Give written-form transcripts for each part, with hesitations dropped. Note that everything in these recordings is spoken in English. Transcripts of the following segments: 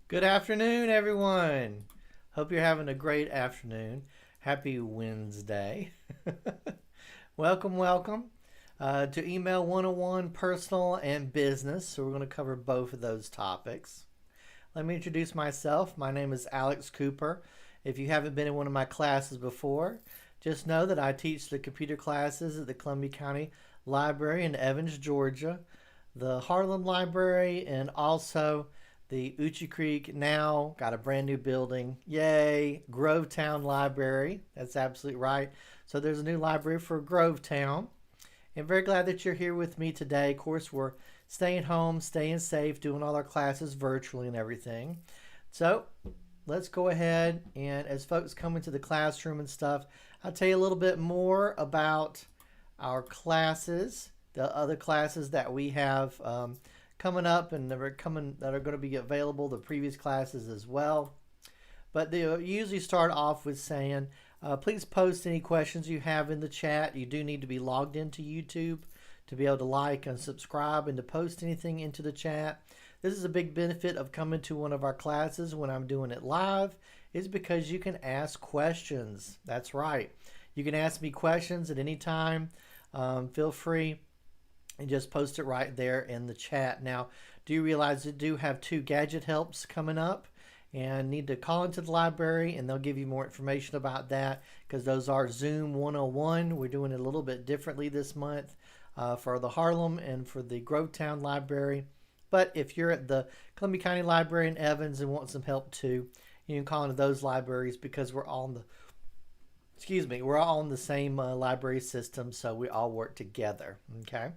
Good afternoon, everyone. Hope you're having a great afternoon. Happy Wednesday. welcome to Email 101 Personal and Business. So, we're going to cover both of those topics. Let me introduce myself. My name is Alex Cooper. If you haven't been in one of my classes before, just know that I teach the computer classes at the Columbia County Library in Evans, Georgia, the Harlem Library, and also the Uchi Creek, now got a brand new building. Yay! Grovetown Library. That's absolutely right. So there's a new library for Grovetown. I'm very glad that you're here with me today. Of course, we're staying home, staying safe, doing all our classes virtually and everything. So let's go ahead and as folks come into the classroom and stuff, I'll tell you a little bit more about our classes, the other classes that we have coming up and that are going to be available, the previous classes as well. But they usually start off with saying, please post any questions you have in the chat. You do need to be logged into YouTube to be able to like and subscribe and to post anything into the chat. This is a big benefit of coming to one of our classes when I'm doing it live, is because you can ask questions. That's right. You can ask me questions at any time. Feel free. And just post it right there in the chat. Now, do you realize you do have 2 gadget helps coming up and need to call into the library and they'll give you more information about that because those are Zoom 101. We're doing it a little bit differently this month for the Harlem and for the Grovetown Library. But if you're at the Columbia County Library in Evans and want some help too, you can call into those libraries because we're all on the same library system, so we all work together. Okay.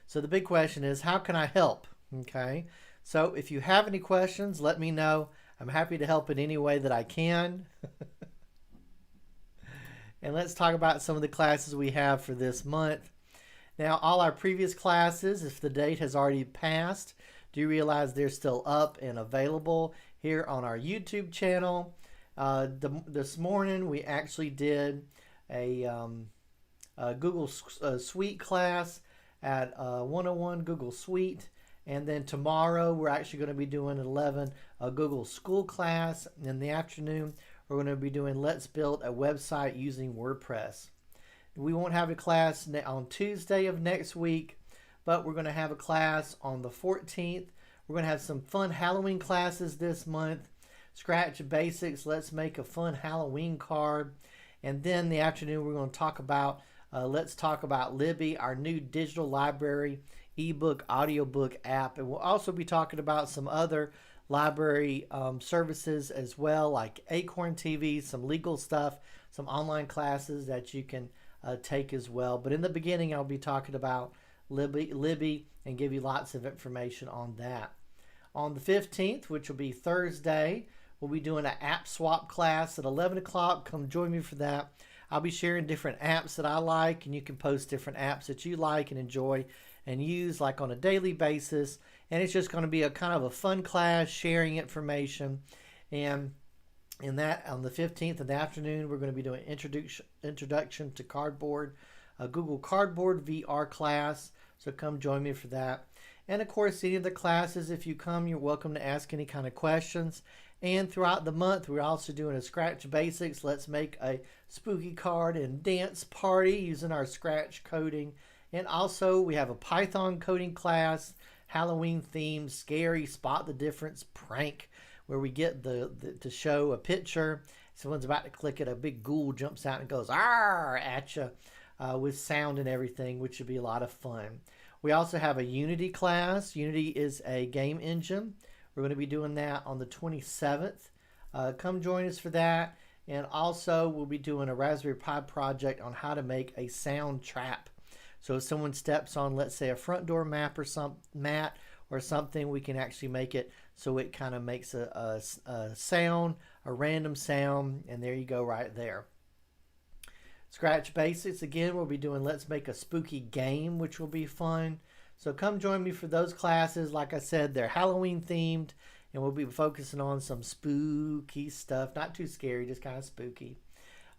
So the big question is, how can I help? Okay, so if you have any questions, let me know. I'm happy to help in any way that I can. And let's talk about some of the classes we have for this month. Now, all our previous classes, if the date has already passed, do you realize they're still up and available here on our YouTube channel? This morning, we actually did a Google Suite class at 101 Google Suite, and then tomorrow we're actually going to be doing 11 a Google School class. In the afternoon we're going to be doing Let's Build a Website Using WordPress. We won't have a class on Tuesday of next week, but we're going to have a class on the 14th. We're going to have some fun Halloween classes this month. Scratch Basics, let's make a fun Halloween card. And then in the afternoon we're going to talk about Let's Talk About Libby, our new digital library, ebook, audiobook app. And we'll also be talking about some other library services as well, like Acorn TV, some legal stuff, some online classes that you can take as well. But in the beginning, I'll be talking about Libby and give you lots of information on that. On the 15th, which will be Thursday, we'll be doing an app swap class at 11 o'clock. Come join me for that. I'll be sharing different apps that I like, and you can post different apps that you like and enjoy and use like on a daily basis. And it's just going to be a kind of a fun class, sharing information. And in that, on the 15th in the afternoon, we're going to be doing introduction to Cardboard, a Google Cardboard VR class. So come join me for that. And of course, any of the classes, if you come, you're welcome to ask any kind of questions. And throughout the month, we're also doing a Scratch Basics. Let's make a spooky card and dance party using our Scratch coding. And also, we have a Python coding class, Halloween themed, scary, spot the difference prank, where we get to show a picture. Someone's about to click it, a big ghoul jumps out and goes "Arr!" at you with sound and everything, which should be a lot of fun. We also have a Unity class. Unity is a game engine. We're going to be doing that on the 27th. Come join us for that. And also, we'll be doing a Raspberry Pi project on how to make a sound trap. So if someone steps on, let's say, a front door mat or something, we can actually make it so it kind of makes a sound, a random sound, and there you go right there. Scratch Basics, again, we'll be doing Let's Make a Spooky Game, which will be fun. So come join me for those classes. Like I said, they're Halloween themed, and we'll be focusing on some spooky stuff. Not too scary, just kind of spooky.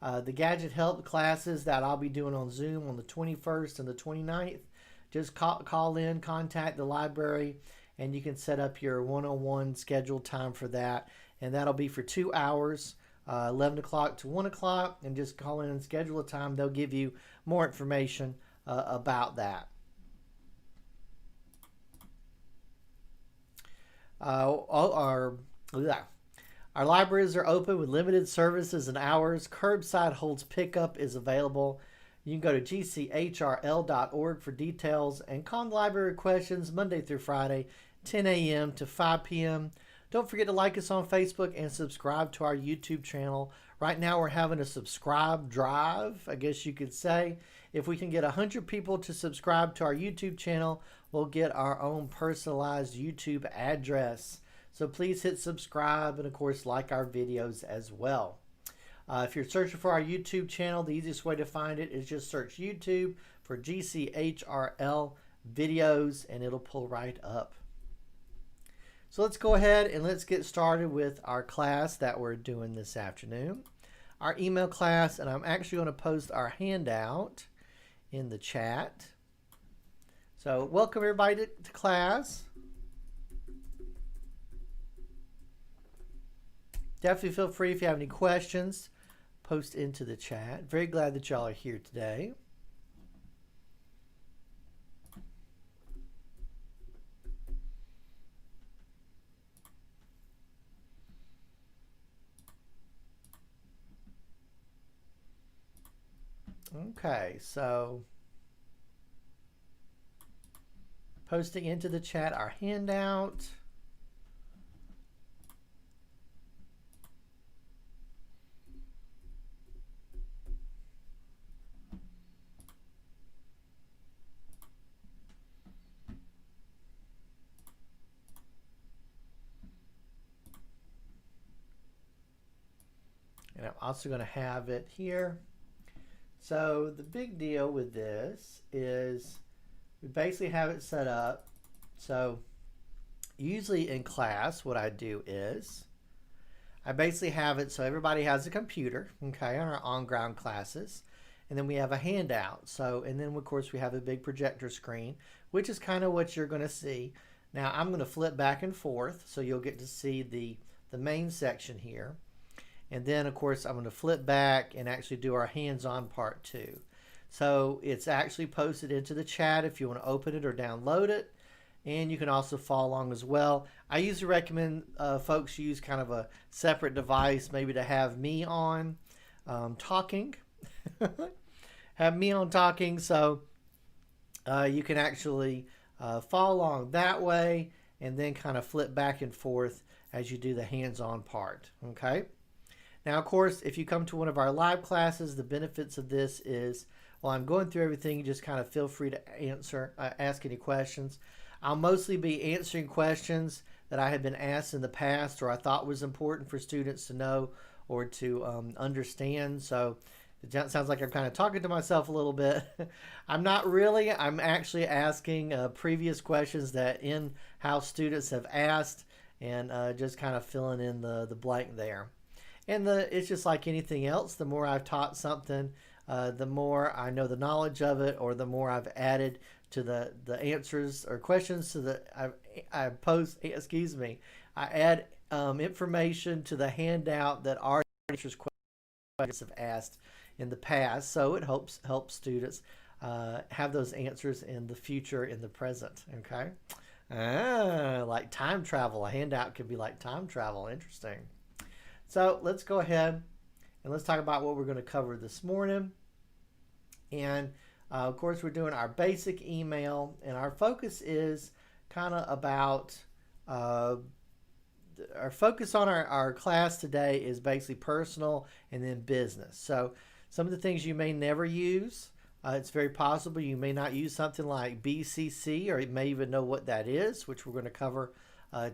The Gadget Help classes that I'll be doing on Zoom on the 21st and the 29th. Just call in, contact the library, and you can set up your one-on-one scheduled time for that. And that'll be for 2 hours, 11 o'clock to 1 o'clock. And just call in and schedule a time. They'll give you more information about that. Our libraries are open with limited services and hours. Curbside holds pickup is available. You can go to gchrl.org for details and call the library questions Monday through Friday, 10 a.m. to 5 p.m. Don't forget to like us on Facebook and subscribe to our YouTube channel. Right now we're having a subscribe drive, I guess you could say. If we can get 100 people to subscribe to our YouTube channel, we'll get our own personalized YouTube address. So please hit subscribe and, of course, like our videos as well. If you're searching for our YouTube channel, the easiest way to find it is just search YouTube for GCHRL videos, and it'll pull right up. So let's go ahead and let's get started with our class that we're doing this afternoon. Our email class, and I'm actually going to post our handout in the chat. So welcome everybody to class. Definitely feel free if you have any questions, post into the chat. Very glad that y'all are here today. Okay, so posting into the chat our handout. And I'm also going to have it here. So the big deal with this is we basically have it set up. So usually in class, what I do is I basically have it so everybody has a computer, okay, on our on-ground classes. And then we have a handout. So, and then of course we have a big projector screen, which is kind of what you're going to see. Now I'm going to flip back and forth so you'll get to see the main section here. And then, of course, I'm going to flip back and actually do our hands-on part too. So it's actually posted into the chat if you want to open it or download it. And you can also follow along as well. I usually recommend folks use kind of a separate device, maybe to have me on talking. Have me on talking so you can actually follow along that way and then kind of flip back and forth as you do the hands-on part. Okay. Now, of course, if you come to one of our live classes, the benefits of this is, while I'm going through everything, you just kind of feel free to ask any questions. I'll mostly be answering questions that I have been asked in the past or I thought was important for students to know or to understand. So it sounds like I'm kind of talking to myself a little bit. I'm not really. I'm actually asking previous questions that in-house students have asked and just kind of filling in the blank there. And it's just like anything else. The more I've taught something, the more I know the knowledge of it, or the more I've added to the answers or questions to the I post. Excuse me. I add information to the handout that our teachers have asked in the past, so it helps students have those answers in the future, in the present. Okay, like time travel. A handout could be like time travel. Interesting. So let's go ahead and let's talk about what we're going to cover this morning. And of course, we're doing our basic email, and our focus is kind of about our focus on our class today is basically personal and then business. So some of the things you may never use, it's very possible you may not use something like BCC, or you may even know what that is, which we're going to cover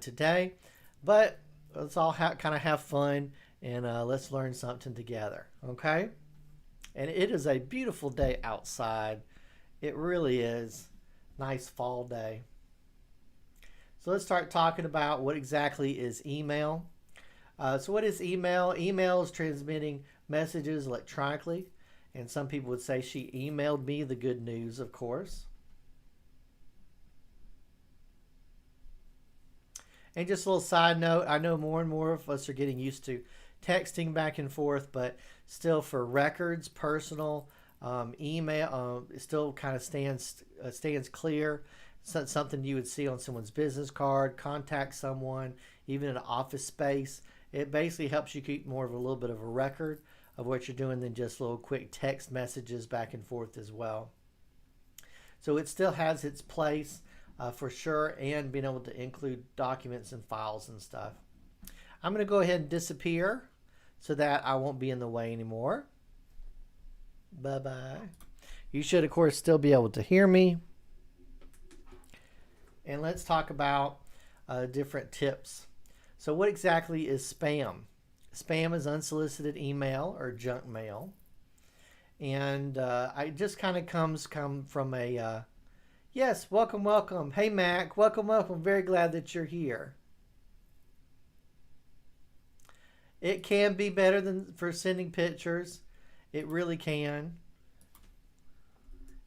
today. But let's all kind of have fun, and let's learn something together, okay? And it is a beautiful day outside. It really is. Nice fall day. So let's start talking about what exactly is email. So what is email? Email is transmitting messages electronically. And some people would say she emailed me the good news, of course. And just a little side note, I know more and more of us are getting used to texting back and forth, but still for records, personal, email still kind of stands clear. Something you would see on someone's business card, contact someone, even in an office space. It basically helps you keep more of a little bit of a record of what you're doing than just little quick text messages back and forth as well. So it still has its place for sure, and being able to include documents and files and stuff. I'm going to go ahead and disappear so that I won't be in the way anymore. Bye-bye. You should, of course, still be able to hear me. And let's talk about different tips. So what exactly is spam? Spam is unsolicited email or junk mail. And I just kind of come from a, yes, welcome, welcome. Hey, Mac, welcome, welcome. Very glad that you're here. It can be better than for sending pictures. It really can.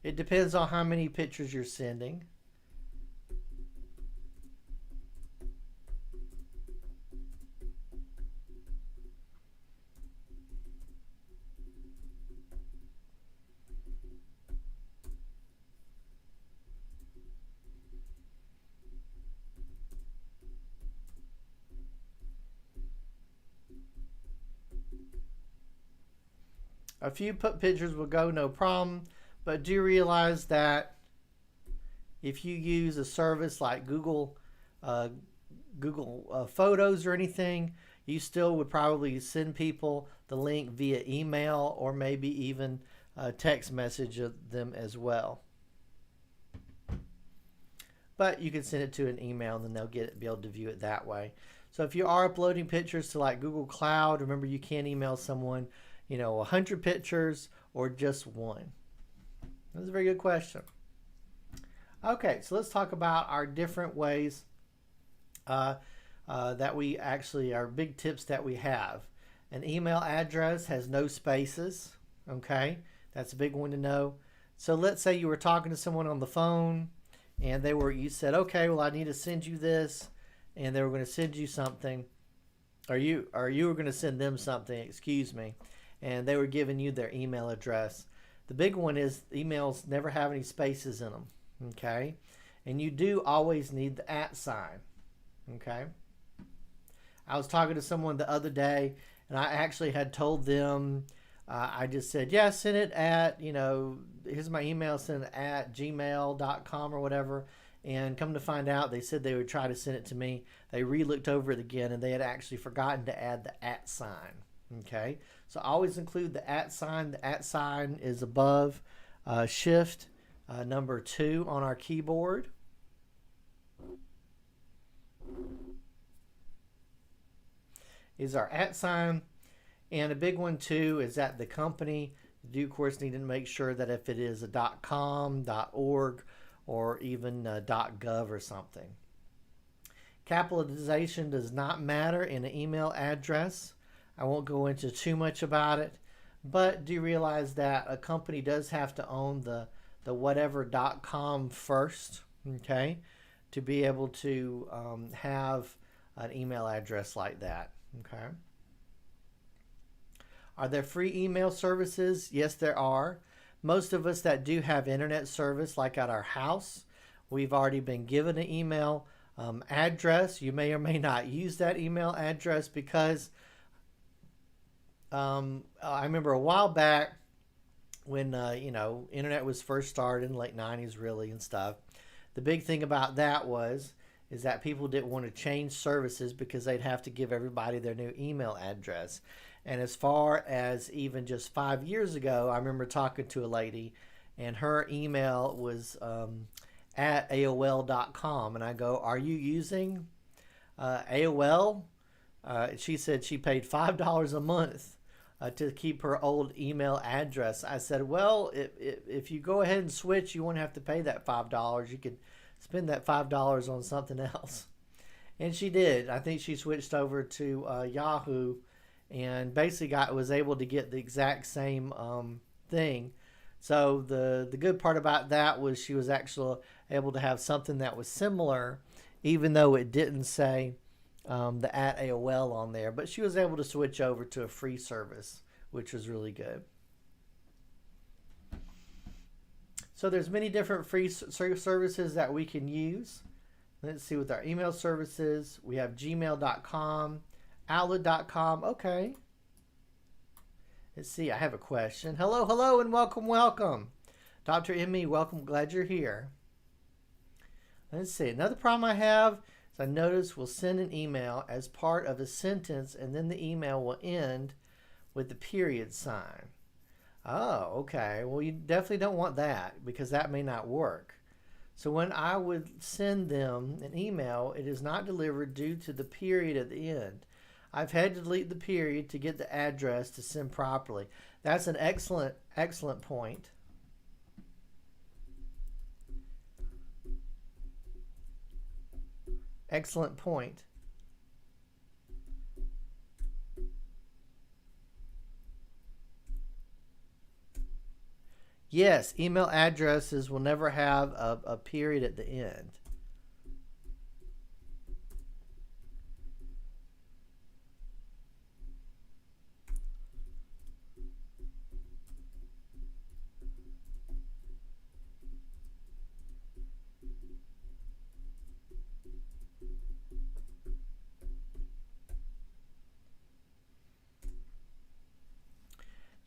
It depends on how many pictures you're sending. A few pictures will go, no problem, but do realize that if you use a service like Google Photos or anything, you still would probably send people the link via email or maybe even text message them as well. But you can send it to an email and then they'll be able to view it that way. So if you are uploading pictures to like Google Cloud, remember you can't email someone 100 pictures or just one. That's a very good question. Okay, so let's talk about our different ways that we actually, our big tips that we have. An email address has no spaces, okay? That's a big one to know. So let's say you were talking to someone on the phone and you said, okay, well, I need to send you this, and they were going to send you something, or you were going to send them something, excuse me, and they were giving you their email address. The big one is emails never have any spaces in them, okay? And you do always need the @ sign, okay? I was talking to someone the other day, and I actually had told them, I just said, yeah, send it at, here's my email, send it at gmail.com or whatever. And come to find out, they said they would try to send it to me. They re-looked over it again, and they had actually forgotten to add the @ sign. Okay, so always include the @ sign. The @ sign is above shift number 2 on our keyboard. Is our @ sign. And a big one too is that the company, you do of course need to make sure that if it is a .com, .org, or even .gov or something. Capitalization does not matter in an email address. I won't go into too much about it, but do realize that a company does have to own the the whatever.com first, okay, to be able to have an email address like that, okay. Are there free email services? Yes, there are. Most of us that do have internet service, like at our house, we've already been given an email address. You may or may not use that email address because I remember a while back when internet was first started in the late 90s really and stuff. The big thing about that is that people didn't want to change services because they'd have to give everybody their new email address. And as far as even just 5 years ago, I remember talking to a lady and her email was at AOL.com. And I go, are you using AOL? She said she paid $5 a month to keep her old email address. I said, well, if you go ahead and switch, you won't have to pay that $5. You could spend that $5 on something else. And she did. I think she switched over to Yahoo and basically was able to get the exact same thing. So the good part about that was she was actually able to have something that was similar, even though it didn't say the at AOL on there. But she was able to switch over to a free service, which was really good. So there's many different free services that we can use. Let's see with our email services. We have gmail.com, outlook.com. Okay. Let's see. I have a question. Hello, and welcome. Dr. Emmy, welcome. Glad you're here. Let's see. Another problem I have is I notice we'll send an email as part of a sentence, and then the email will end with the period sign. Oh, okay. Well, you definitely don't want that because that may not work. So when I would send them an email, it is not delivered due to the period at the end. I've had to delete the period to get the address to send properly. That's an excellent point. Excellent point. Yes, email addresses will never have a period at the end.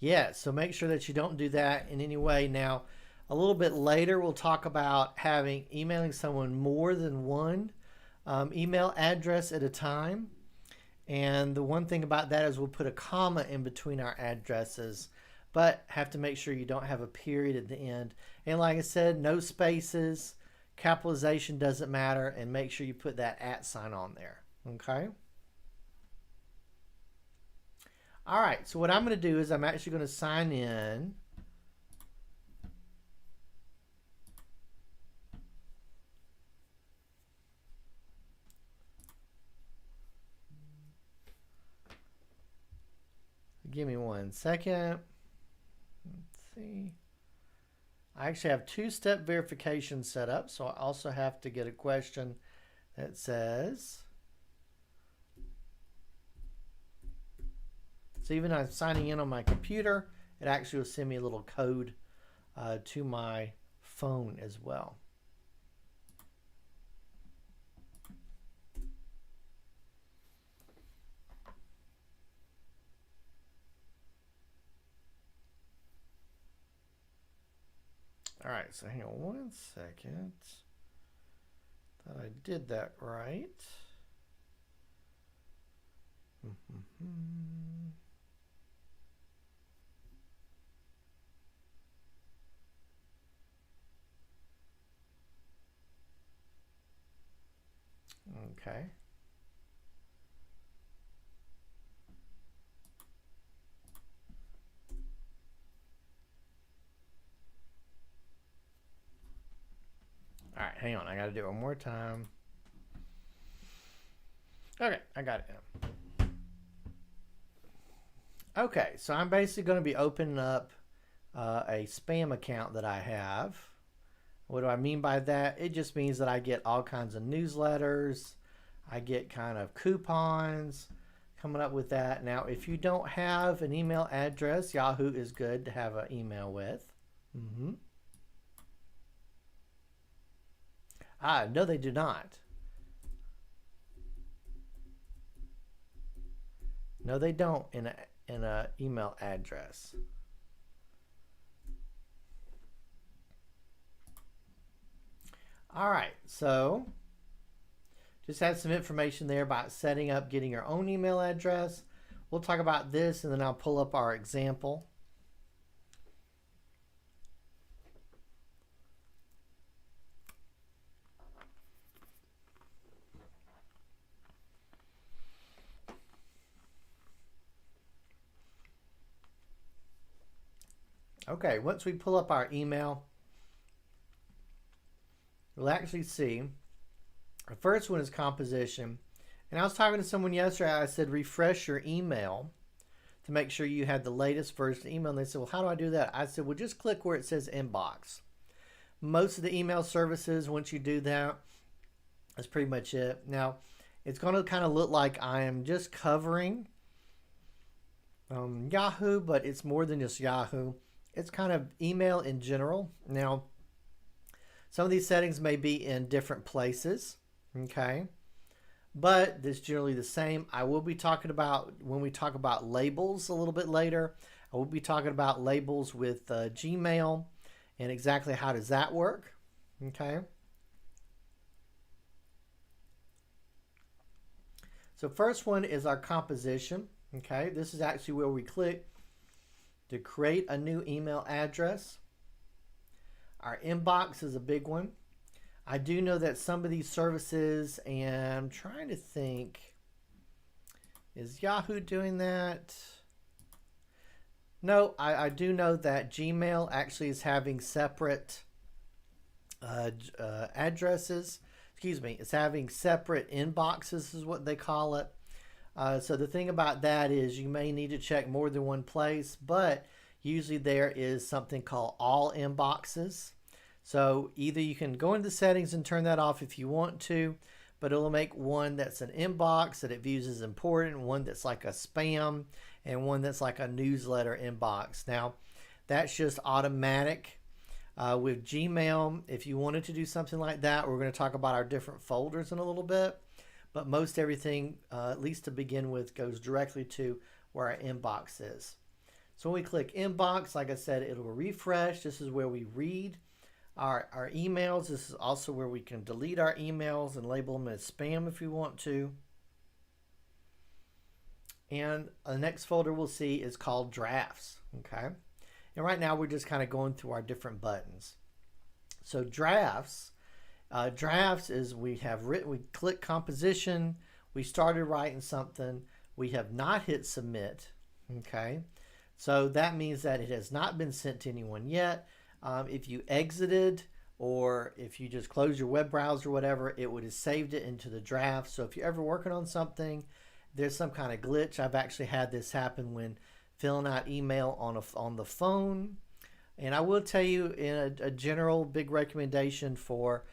Yeah, so make sure that you don't do that in any way. Now, a little bit later, we'll talk about emailing someone more than one email address at a time. And the one thing about that is we'll put a comma in between our addresses, but have to make sure you don't have a period at the end. And like I said, no spaces, capitalization doesn't matter, and make sure you put that @ sign on there, okay? All right, so what I'm going to do is I'm actually going to sign in. Give me 1 second. Let's see. I actually have two-step verification set up, so I also have to get a question that says, so even though I'm signing in on my computer, it actually will send me a little code to my phone as well. All right, so hang on 1 second. Thought I did that right. Okay. All right, hang on. I got to do it one more time. Okay, I got it now. Okay, so I'm basically going to be opening up a spam account that I have. What do I mean by that? It just means that I get all kinds of newsletters. I get kind of coupons coming up with that. Now, if you don't have an email address, Yahoo is good to have an email with. No, they do not. No, they don't in a email address. All right, so just have some information there about setting up, getting your own email address. We'll talk about this, and then I'll pull up our example. Okay, once we pull up our email, we'll actually see the first one is composition. And I was talking to someone yesterday. I said, refresh your email to make sure you had the latest version of email. And they said, well, how do I do that? I said, well, just click where it says inbox. Most of the email services, once you do that, that's pretty much it. Now, it's going to kind of look like I am just covering Yahoo, but it's more than just Yahoo. It's kind of email in general. Now, some of these settings may be in different places, okay? But it's generally the same. I will be talking about, when we talk about labels a little bit later, I will be talking about labels with Gmail and exactly how does that work, okay? So first one is our composition, okay? This is actually where we click to create a new email address. Our inbox is a big one. I do know that some of these services, and I'm trying to think, is Yahoo doing that? No, I do know that Gmail actually is having separate addresses. Excuse me, it's having separate inboxes is what they call it. So the thing about that is you may need to check more than one place, but usually there is something called all inboxes. So either you can go into the settings and turn that off if you want to, but it'll make one that's an inbox that it views as important, one that's like a spam, and one that's like a newsletter inbox. Now, that's just automatic. With Gmail, if you wanted to do something like that, we're going to talk about our different folders in a little bit. But most everything, at least to begin with, goes directly to where our inbox is. So when we click inbox, like I said, it'll refresh. This is where we read our emails. This is also where we can delete our emails and label them as spam if we want to. And the next folder we'll see is called drafts, okay? And right now we're just kind of going through our different buttons. So drafts is we click composition, we started writing something, we have not hit submit, okay? So that means that it has not been sent to anyone yet. If you exited or if you just close your web browser or whatever, it would have saved it into the draft. So if you're ever working on something, there's some kind of glitch. I've actually had this happen when filling out email on the phone. And I will tell you in a general big recommendation for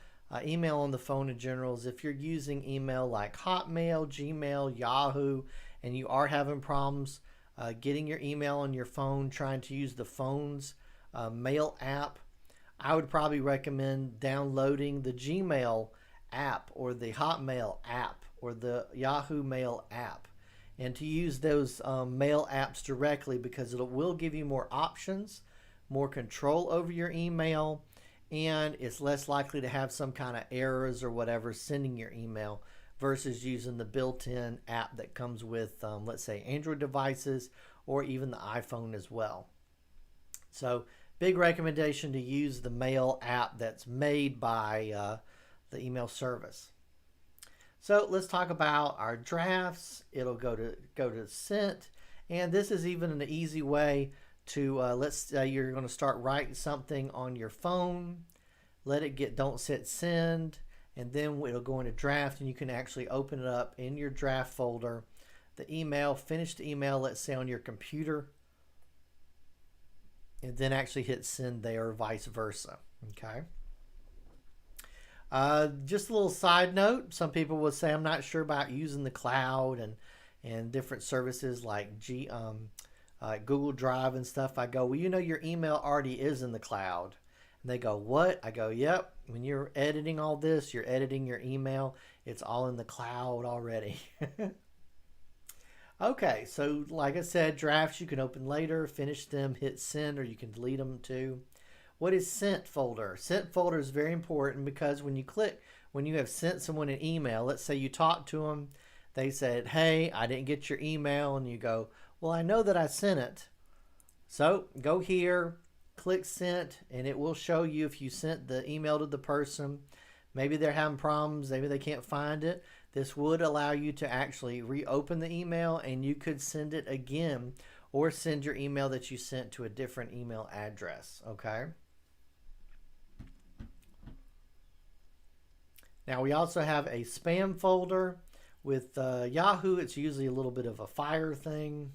email on the phone in general is if you're using email like Hotmail, Gmail, Yahoo, and you are having problems getting your email on your phone, trying to use the phone's mail app, I would probably recommend downloading the Gmail app or the Hotmail app or the Yahoo Mail app, and to use those mail apps directly because it will give you more options, more control over your email, and it's less likely to have some kind of errors or whatever sending your email versus using the built-in app that comes with, let's say, Android devices or even the iPhone as well. So big recommendation to use the mail app that's made by the email service. So let's talk about our drafts. It'll go to sent, and this is even an easy way to let's say you're going to start writing something on your phone. Let it get, don't hit send, and then it'll go into draft, and you can actually open it up in your draft folder. The email, finished email, let's say on your computer. and then actually hit send there or vice versa. Okay. Just a little side note, some people will say, I'm not sure about using the cloud and different services like Google Drive and stuff. I go, well, your email already is in the cloud. And they go, what? I go, yep. When you're editing all this, you're editing your email. It's all in the cloud already. Okay, so like I said, drafts you can open later, finish them, hit send, or you can delete them too. What is sent folder? Sent folder is very important because when you have sent someone an email, let's say you talked to them, they said, hey, I didn't get your email, and you go, well, I know that I sent it. So go here, click sent, and it will show you if you sent the email to the person. Maybe they're having problems, maybe they can't find it. This would allow you to actually reopen the email, and you could send it again or send your email that you sent to a different email address, okay? Now we also have a spam folder. With Yahoo, it's usually a little bit of a fire thing.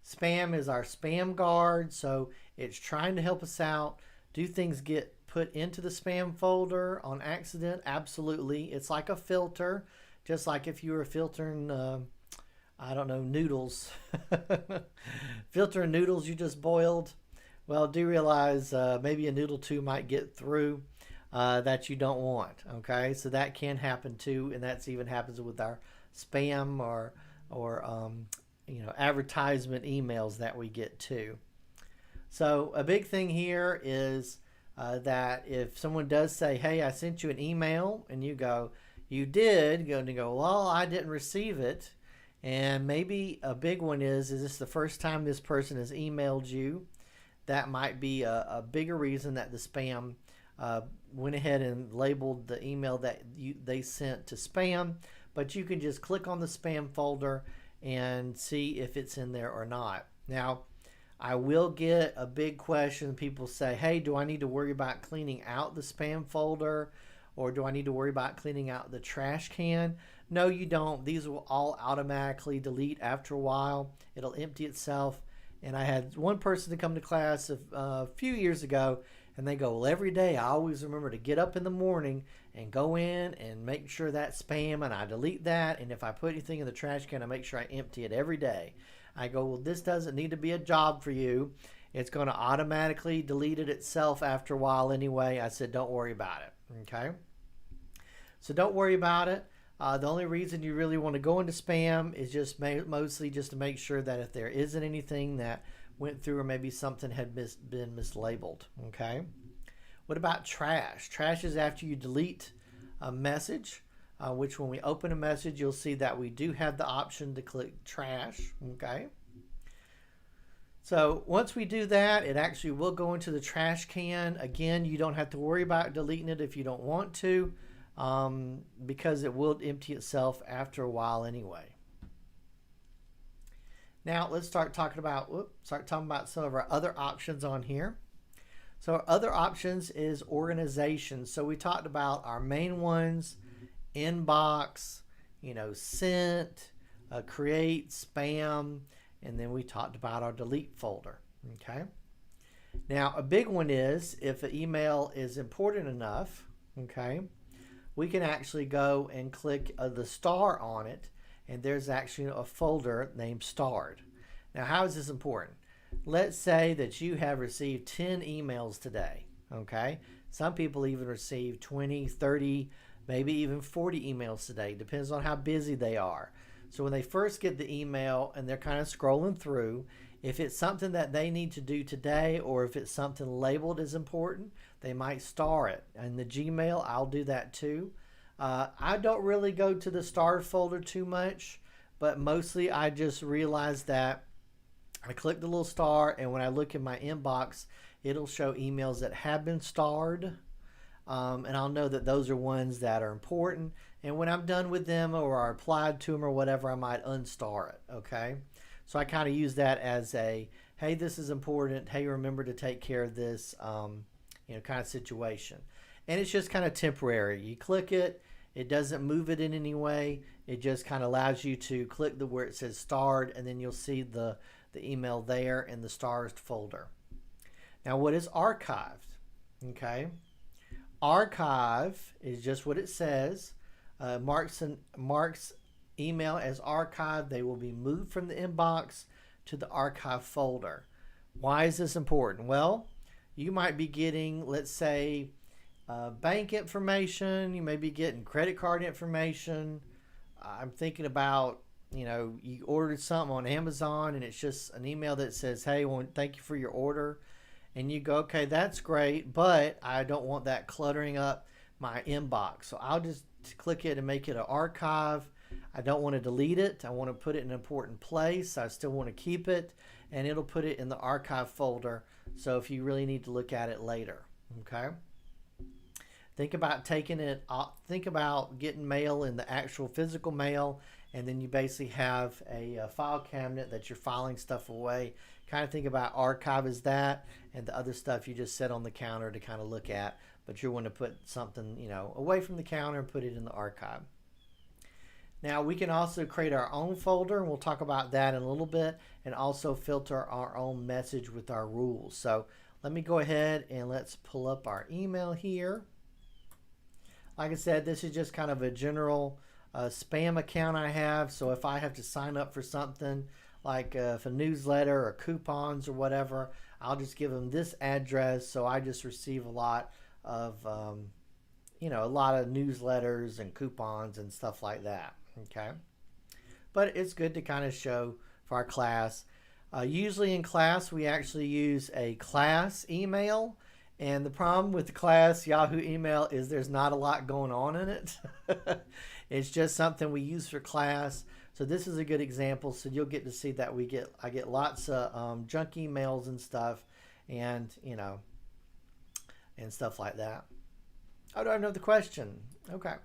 Spam is our spam guard, so it's trying to help us out. Do things get put into the spam folder on accident? Absolutely. It's like a filter, just like if you were filtering, I don't know, noodles. Filtering noodles you just boiled. Well, do realize maybe a noodle too might get through that you don't want. Okay, so that can happen too, and that's even happens with our spam or advertisement emails that we get too. So a big thing here is that if someone does say, hey, I sent you an email, and you go, you did, well, I didn't receive it. And maybe a big one is this the first time this person has emailed you? That might be a bigger reason that the spam went ahead and labeled the email that they sent to spam. But you can just click on the spam folder and see if it's in there or not. Now, I will get a big question. People say, hey, do I need to worry about cleaning out the spam folder, or do I need to worry about cleaning out the trash can? No, you don't. These will all automatically delete after a while. It'll empty itself. And I had one person to come to class a few years ago, and they go, well, every day I always remember to get up in the morning and go in and make sure that's spam, and I delete that. And if I put anything in the trash can, I make sure I empty it every day. I go, well, this doesn't need to be a job for you. It's going to automatically delete it itself after a while anyway. I said, don't worry about it. Okay? So don't worry about it. The only reason you really want to go into spam is just mostly just to make sure that if there isn't anything that went through, or maybe something had been mislabeled. Okay. What about trash? Trash is after you delete a message, which when we open a message, you'll see that we do have the option to click trash. Okay. So once we do that, it actually will go into the trash can. Again, you don't have to worry about deleting it if you don't want to, because it will empty itself after a while anyway. Now let's start talking about some of our other options on here. So our other options is organization. So we talked about our main ones: inbox, sent, create, spam, and then we talked about our delete folder. Okay. Now a big one is if an email is important enough, okay, we can actually go and click the star on it, and there's actually a folder named starred. Now, how is this important? Let's say that you have received 10 emails today, okay? Some people even receive 20, 30, maybe even 40 emails today. Depends on how busy they are. So when they first get the email and they're kind of scrolling through, if it's something that they need to do today, or if it's something labeled as important, they might star it. In the Gmail, I'll do that too. I don't really go to the starred folder too much, but mostly I just realize that I click the little star, and when I look in my inbox, it'll show emails that have been starred, and I'll know that those are ones that are important. And when I'm done with them, or I applied to them or whatever, I might unstar it. Okay, so I kind of use that as a, hey, this is important. Hey, remember to take care of this, kind of situation. And it's just kind of temporary. You click it. It doesn't move it in any way. It just kind of allows you to click where it says starred, and then you'll see the email there in the stars folder. Now, what is archived? Okay. Archive is just what it says. Marks email as archived. They will be moved from the inbox to the archive folder. Why is this important? Well, you might be getting, let's say, bank information. You may be getting credit card information. I'm thinking about, you ordered something on Amazon and it's just an email that says, hey, thank you for your order. And you go, okay, that's great, but I don't want that cluttering up my inbox. So I'll just click it and make it an archive. I don't want to delete it. I want to put it in an important place. I still want to keep it, and it'll put it in the archive folder. So if you really need to look at it later, okay? Think about taking it off. Think about getting mail in the actual physical mail, and then you basically have a file cabinet that you're filing stuff away. Kind of think about archive as that, and the other stuff you just set on the counter to kind of look at, but you want to put something, away from the counter and put it in the archive. Now we can also create our own folder, and we'll talk about that in a little bit, and also filter our own message with our rules. So let me go ahead and let's pull up our email here. Like I said, this is just kind of a general spam account I have. So if I have to sign up for something like if a newsletter or coupons or whatever, I'll just give them this address. So I just receive a lot of, a lot of newsletters and coupons and stuff like that. Okay. But it's good to kind of show for our class. Usually in class, we actually use a class email. And the problem with the class Yahoo email is there's not a lot going on in it. It's just something we use for class. So this is a good example. So you'll get to see that I get lots of junk emails and stuff, and and stuff like that. Oh, do I know the question? Okay.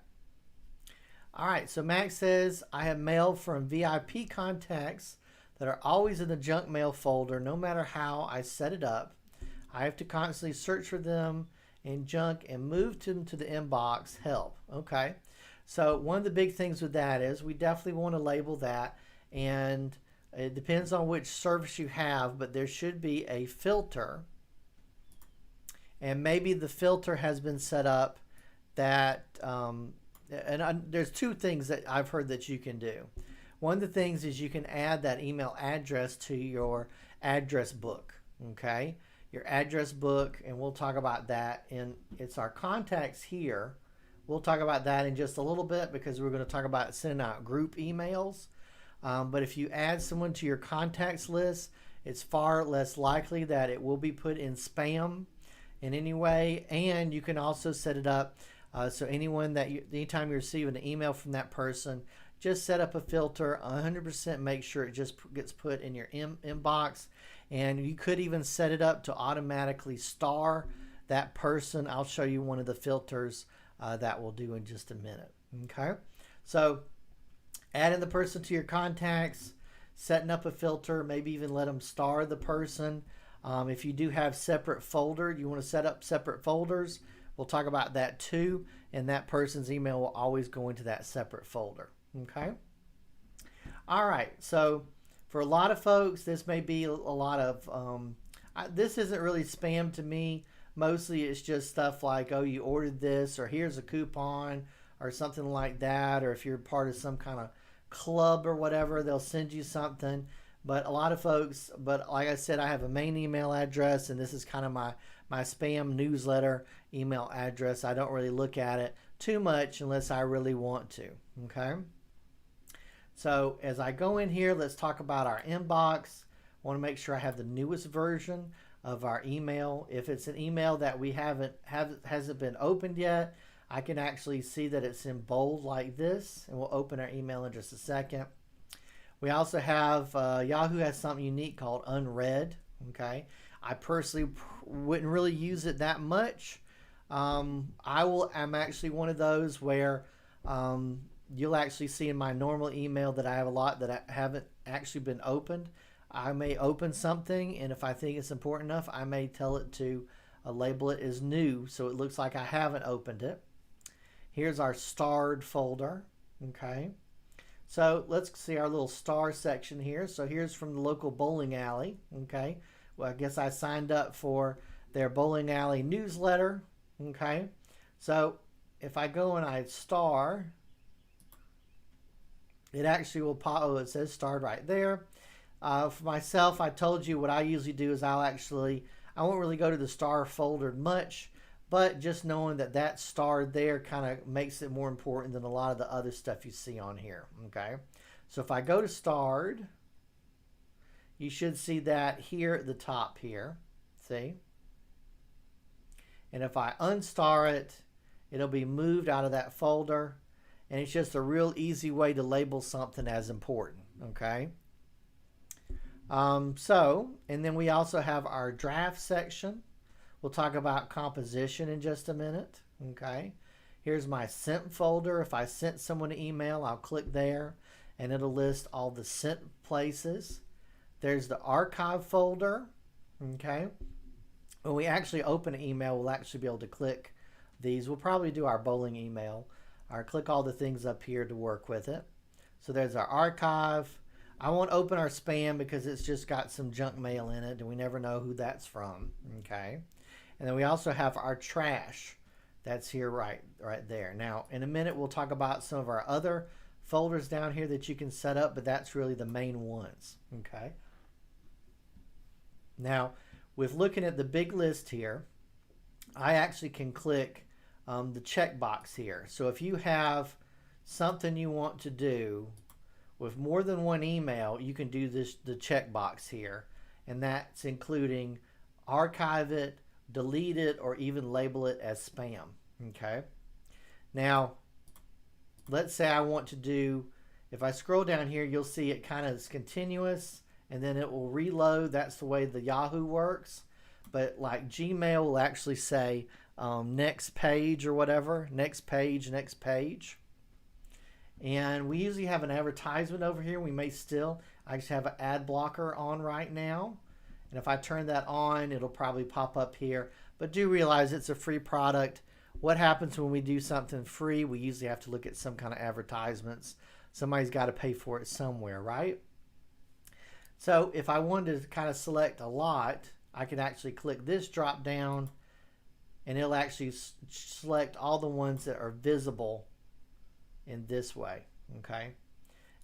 All right. So Max says, I have mail from VIP contacts that are always in the junk mail folder, no matter how I set it up. I have to constantly search for them in junk and move them to the inbox. Help. Okay. So one of the big things with that is we definitely want to label that, and it depends on which service you have, but there should be a filter, and maybe the filter has been set up that, there's two things that I've heard that you can do. One of the things is you can add that email address to your address book. Okay. Your address book, and we'll talk about that it's our contacts here. We'll talk about that in just a little bit because we're going to talk about sending out group emails. But if you add someone to your contacts list, it's far less likely that it will be put in spam in any way. And you can also set it up so anytime you receive an email from that person, just set up a filter, 100% make sure it just gets put in your inbox. And you could even set it up to automatically star that person. I'll show you one of the filters that we'll do in just a minute. Okay, so adding the person to your contacts, setting up a filter, maybe even let them star the person. If you do have separate folder, you want to set up separate folders, we'll talk about that too, and that person's email will always go into that separate folder. Okay, all right, so for a lot of folks, this may be a lot of this isn't really spam to me. Mostly it's just stuff like, oh, you ordered this, or here's a coupon, or something like that. Or if you're part of some kind of club or whatever, they'll send you something. But a lot of folks, but like I said, I have a main email address, and this is kind of my spam newsletter email address. I don't really look at it too much unless I really want to. Okay. So as I go in here, let's talk about our inbox. I want to make sure I have the newest version of our email. If it's an email that we hasn't been opened yet, I can actually see that it's in bold like this, and we'll open our email in just a second. We also have Yahoo has something unique called unread. Okay, I personally wouldn't really use it that much. I'm actually one of those where you'll actually see in my normal email that I have a lot that I haven't actually been opened. I may open something, and if I think it's important enough, I may tell it to label it as new, so it looks like I haven't opened it. Here's our starred folder. Okay, so let's see our little star section here. So here's from the local bowling alley. Okay, well, I guess I signed up for their bowling alley newsletter. Okay, so if I go and I star, it actually will pop. Oh, it says starred right there. For myself, I told you what I usually do is I won't really go to the star folder much, but just knowing that that starred there kind of makes it more important than a lot of the other stuff you see on here. Okay, so if I go to starred, you should see that here at the top here. See? And if I unstar it, it'll be moved out of that folder. And it's just a real easy way to label something as important. Okay? And then we also have our draft section. We'll talk about composition in just a minute. Okay? Here's my sent folder. If I sent someone an email, I'll click there and it'll list all the sent places. There's the archive folder. Okay? When we actually open an email, we'll actually be able to click these. We'll probably do our bowling email. Or click all the things up here to work with it. So there's our archive. I won't open our spam because it's just got some junk mail in it and we never know who that's from. Okay. And then we also have our trash. That's here right there. Now, in a minute, we'll talk about some of our other folders down here that you can set up, but that's really the main ones. Okay. Now, with looking at the big list here, I actually can click the checkbox here. So if you have something you want to do with more than one email, you can do the checkbox here. And that's including archive it, delete it, or even label it as spam. Okay. Now, let's say I want to do, if I scroll down here, you'll see it kind of is continuous and then it will reload. That's the way the Yahoo works. But like Gmail will actually say next page or whatever, next page. And we usually have an advertisement over here. We may still, I just have an ad blocker on right now. And if I turn that on, it'll probably pop up here. But do realize it's a free product. What happens when we do something free? We usually have to look at some kind of advertisements. Somebody's got to pay for it somewhere, right? So if I wanted to kind of select a lot, I can actually click this drop down and it'll actually select all the ones that are visible in this way. Okay.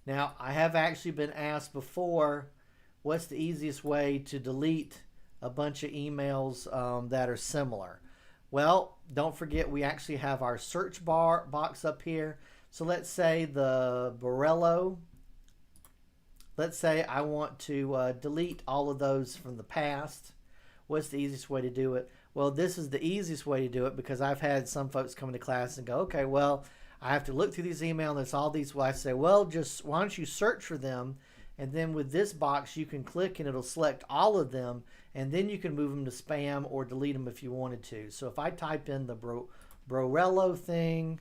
Now, I have actually been asked before, what's the easiest way to delete a bunch of emails that are similar? Well, don't forget we actually have our search bar box up here. So let's say the Borello. Let's say I want to delete all of those from the past. What's the easiest way to do it? Well, this is the easiest way to do it because I've had some folks come into class and go, okay, well, I have to look through these emails and there's all these. Well, I say, well, just why don't you search for them? And then with this box, you can click and it'll select all of them. And then you can move them to spam or delete them if you wanted to. So if I type in the Borello thing,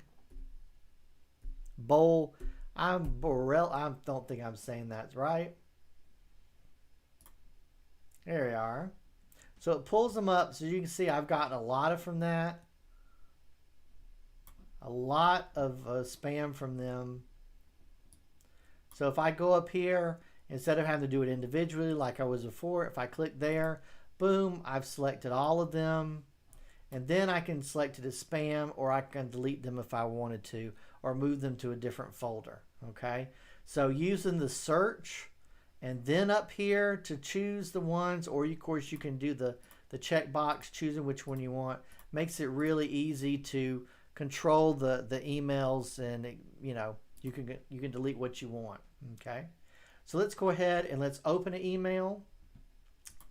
I don't think I'm saying that's right. There we are. So it pulls them up. So you can see I've gotten a lot of from that. A lot of spam from them. So if I go up here, instead of having to do it individually like I was before, if I click there, boom, I've selected all of them. And then I can select it as spam, or I can delete them if I wanted to, or move them to a different folder. Okay, so using the search and then up here to choose the ones, or of course you can do the checkbox choosing which one you want, makes it really easy to control the emails, and you can delete what you want. Okay, so let's go ahead and let's open an email.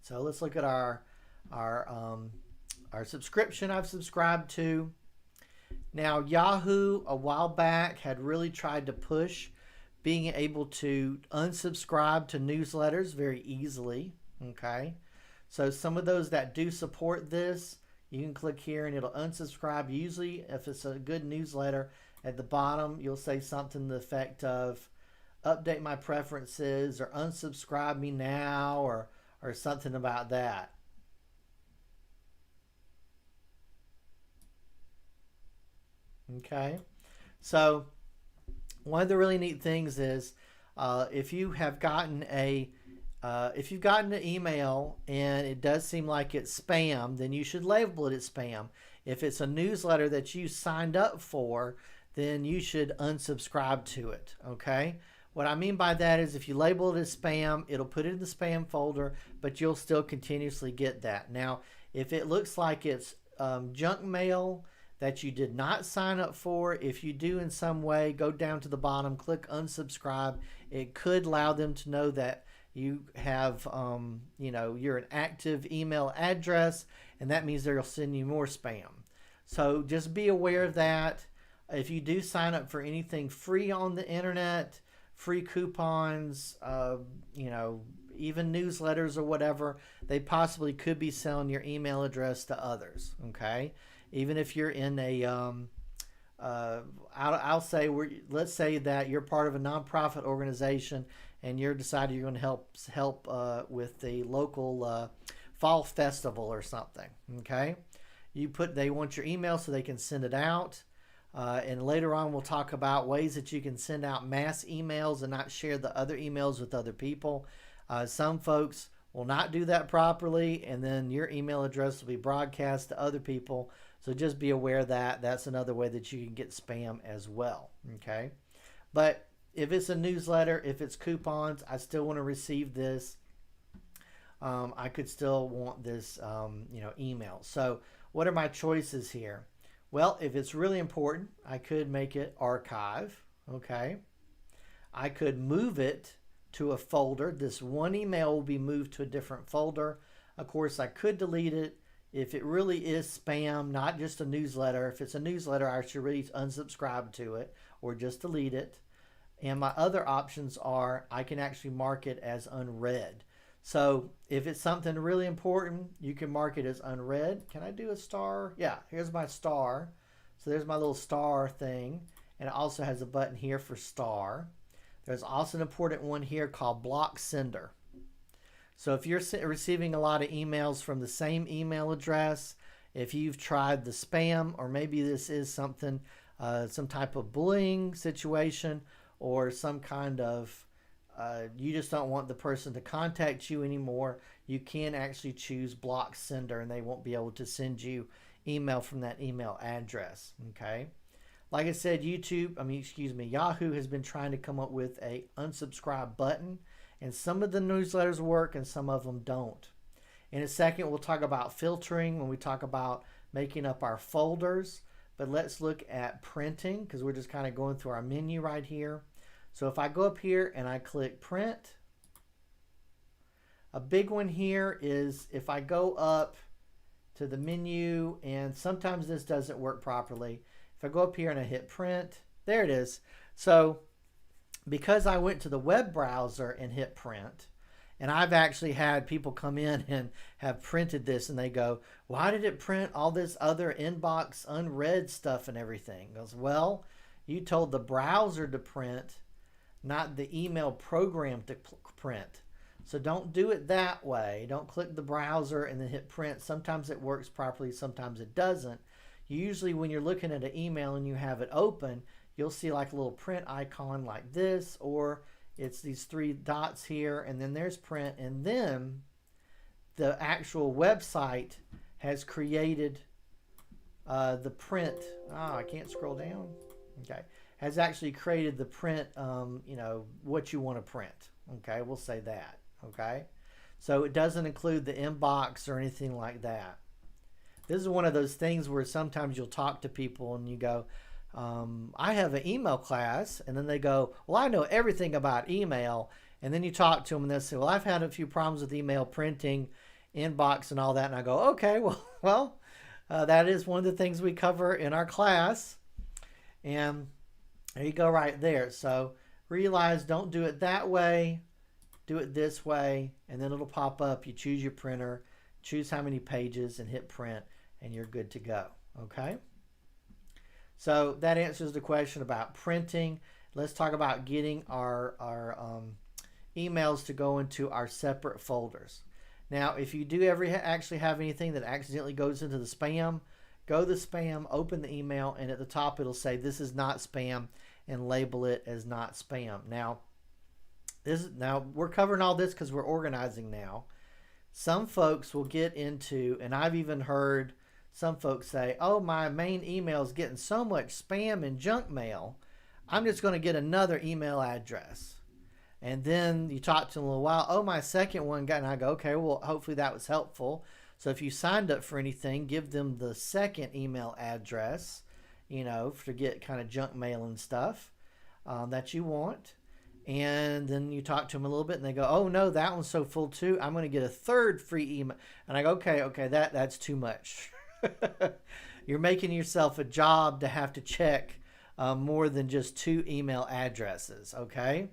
So let's look at our subscription I've subscribed to. Now, Yahoo a while back had really tried to push being able to unsubscribe to newsletters very easily. Okay, so some of those that do support this, you can click here and it'll unsubscribe. Usually, if it's a good newsletter, at the bottom you'll say something to the effect of update my preferences or unsubscribe me now, or something about that. Okay, so one of the really neat things is if you have gotten a If you've gotten an email and it does seem like it's spam, then you should label it as spam. If it's a newsletter that you signed up for, then you should unsubscribe to it, okay? What I mean by that is if you label it as spam, it'll put it in the spam folder, but you'll still continuously get that. Now, if it looks like it's junk mail that you did not sign up for, if you do in some way, go down to the bottom, click unsubscribe. It could allow them to know that you have, you're an active email address, and that means they'll send you more spam. So just be aware of that. If you do sign up for anything free on the internet, free coupons, even newsletters or whatever, they possibly could be selling your email address to others, okay? Even if you're in a, let's say that you're part of a nonprofit organization and you're decided you're going to help with the local fall festival or something, okay? They want your email so they can send it out. And later on, we'll talk about ways that you can send out mass emails and not share the other emails with other people. Some folks will not do that properly, and then your email address will be broadcast to other people. So just be aware that that's another way that you can get spam as well. Okay. But if it's a newsletter, if it's coupons, I still want to receive this. I could still want this, email. So what are my choices here? Well, if it's really important, I could make it archive, okay? I could move it to a folder. This one email will be moved to a different folder. Of course, I could delete it. If it really is spam, not just a newsletter, if it's a newsletter, I should really unsubscribe to it or just delete it. And my other options are I can actually mark it as unread. So if it's something really important, you can mark it as unread. Can I do a star? Yeah, here's my star. So there's my little star thing. And it also has a button here for star. There's also an important one here called block sender. So if you're receiving a lot of emails from the same email address, if you've tried the spam, or maybe this is something, some type of bullying situation, or some kind of you just don't want the person to contact you anymore, you can actually choose block sender and they won't be able to send you email from that email address. Okay. Like I said, Yahoo has been trying to come up with a unsubscribe button, and some of the newsletters work and some of them don't. In a second, we'll talk about filtering when we talk about making up our folders, but let's look at printing because we're just kind of going through our menu right here. So if I go up here and I click print, a big one here is if I go up to the menu, and sometimes this doesn't work properly. If I go up here and I hit print, there it is. So because I went to the web browser and hit print, and I've actually had people come in and have printed this and they go, why did it print all this other inbox unread stuff and everything? Goes, well, you told the browser to print, not the email program to print. So don't do it that way. Don't click the browser and then hit print. Sometimes it works properly, sometimes it doesn't. Usually when you're looking at an email and you have it open, you'll see like a little print icon like this, or it's these three dots here, and then there's print, and then the actual website has created the print. I can't scroll down. Okay. Has actually created the print, what you want to print. Okay, we'll say that. Okay, so it doesn't include the inbox or anything like that. This is one of those things where sometimes you'll talk to people and you go, I have an email class, and then they go, well, I know everything about email. And then you talk to them and they'll say, well, I've had a few problems with email printing, inbox and all that. And I go, okay, well, that is one of the things we cover in our class. And there you go right there. So realize, don't do it that way. Do it this way, and then it'll pop up. You choose your printer, choose how many pages, and hit print, and you're good to go. Okay? So that answers the question about printing. Let's talk about getting our emails to go into our separate folders. Now, if you do ever actually have anything that accidentally goes into the spam, go to spam, open the email, and at the top it'll say this is not spam, and label it as not spam. Now, Now we're covering all this because we're organizing now. Some folks will get into, and I've even heard some folks say, oh, my main email is getting so much spam and junk mail, I'm just going to get another email address. And then you talk to them a little while, oh, my second one got, and I go, okay, well, hopefully that was helpful. So if you signed up for anything, give them the second email address, to get kind of junk mail and stuff that you want. And then you talk to them a little bit and they go, oh no, that one's so full too, I'm going to get a third free email. And I go, okay, that's too much. You're making yourself a job to have to check more than just 2 email addresses. Okay.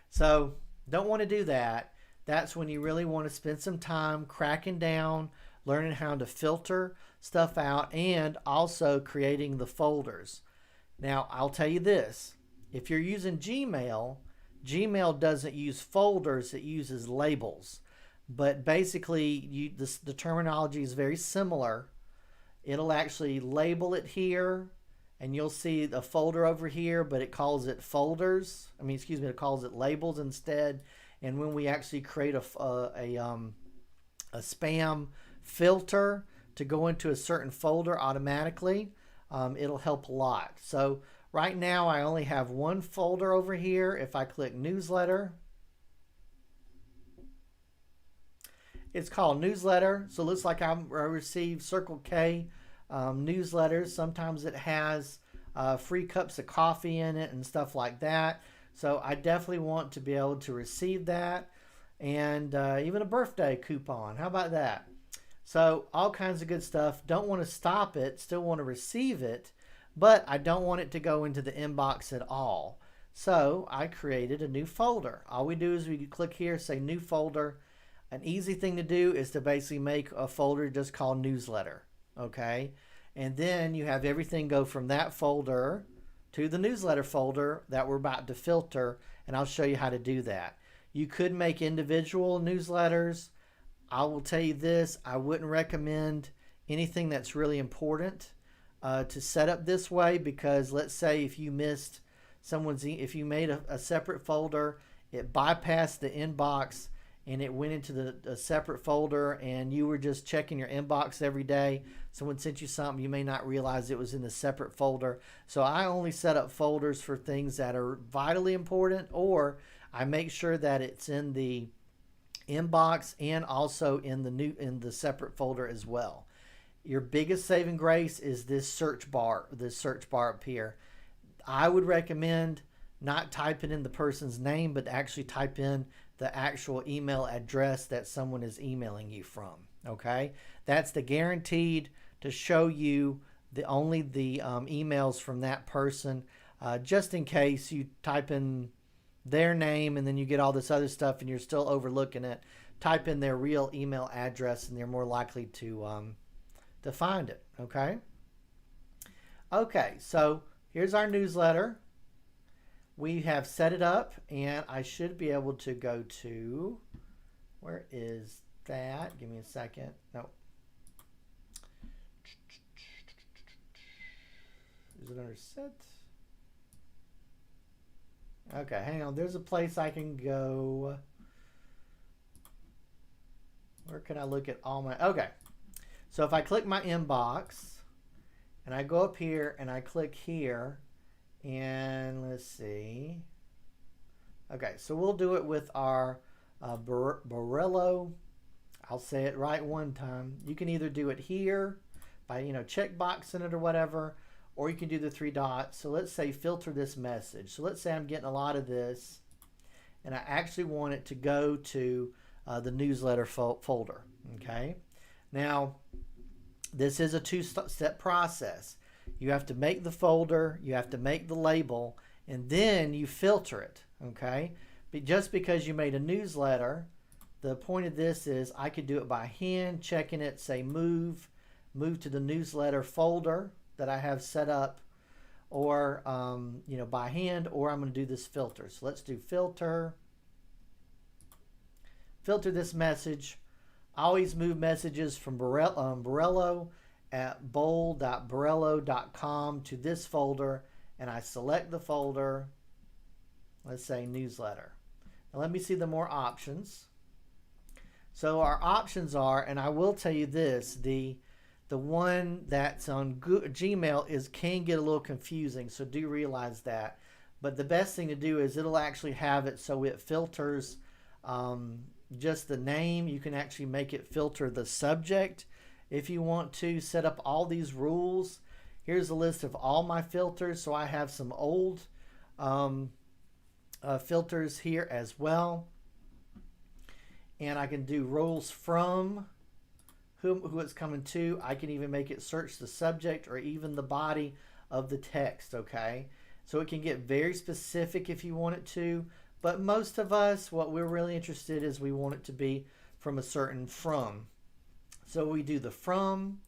So don't want to do that. That's when you really want to spend some time cracking down, learning how to filter stuff out, and also creating the folders. Now, I'll tell you this. If you're using Gmail doesn't use folders, it uses labels. But basically, the terminology is very similar. It'll actually label it here, and you'll see the folder over here, but it calls it folders. It calls it labels instead. And when we actually create a spam filter to go into a certain folder automatically, it'll help a lot. So right now I only have one folder over here. If I click newsletter, it's called newsletter. So it looks like I receive Circle K newsletters. Sometimes it has free cups of coffee in it and stuff like that. So I definitely want to be able to receive that, and even a birthday coupon. How about that? So all kinds of good stuff. Don't want to stop it. Still want to receive it, but I don't want it to go into the inbox at all. So I created a new folder. All we do is we click here, say new folder. An easy thing to do is to basically make a folder just called newsletter. Okay. And then you have everything go from that folder to the newsletter folder that we're about to filter, and I'll show you how to do that. You could make individual newsletters. I will tell you this, I wouldn't recommend anything that's really important to set up this way, because let's say if you missed if you made a separate folder, it bypassed the inbox and it went into the separate folder, and you were just checking your inbox every day. Someone sent you something, you may not realize it was in the separate folder. So I only set up folders for things that are vitally important, or I make sure that it's in the inbox and also in the separate folder as well. Your biggest saving grace is this search bar up here. I would recommend not typing in the person's name, but actually type in the actual email address that someone is emailing you from. Okay, that's the guaranteed to show you only the emails from that person. Just in case you type in their name and then you get all this other stuff and you're still overlooking it, type in their real email address and they're more likely to find it. Okay, so here's our newsletter. We have set it up, and I should be able to go to, where is that? Give me a second. No. Is it under set? Okay, hang on. There's a place I can go. Where can I look at all my... Okay. So if I click my inbox, and I go up here, and I click here, and let's see. Okay, so we'll do it with our Borello. I'll say it right one time. You can either do it here by, checkboxing it or whatever, or you can do the 3 dots. So let's say filter this message. So let's say I'm getting a lot of this, and I actually want it to go to the newsletter folder. Okay. Now, this is a 2-step process. You have to make the folder, you have to make the label, and then you filter it. Okay. But just because you made a newsletter, the point of this is I could do it by hand, checking it, say move to the newsletter folder that I have set up, or by hand, or I'm going to do this filter. So let's do filter this message. I always move messages from Borello at bold.borello.com to this folder, and I select the folder. Let's say newsletter. And let me see the more options. So our options are, and I will tell you this, the one that's on Gmail can get a little confusing, so do realize that. But the best thing to do is it'll actually have it so it filters just the name. You can actually make it filter the subject if you want to set up all these rules. Here's a list of all my filters. So I have some old filters here as well. And I can do rules from who it's coming to. I can even make it search the subject or even the body of the text, okay? So it can get very specific if you want it to, but most of us, what we're really interested in is we want it to be from a certain from. So we do the from,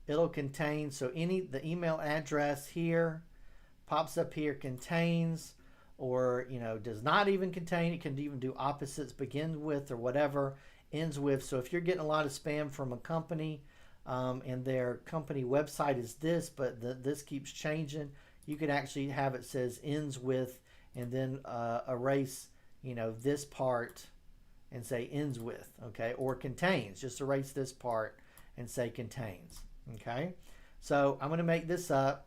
it'll contain, so the email address here pops up here, contains, or does not even contain. It can even do opposites, begins with, or whatever, ends with. So if you're getting a lot of spam from a company and their company website is this, but this keeps changing, you can actually have it says ends with, and then erase this part and say ends with, okay, or contains. Just erase this part and say contains, okay. So I'm going to make this up.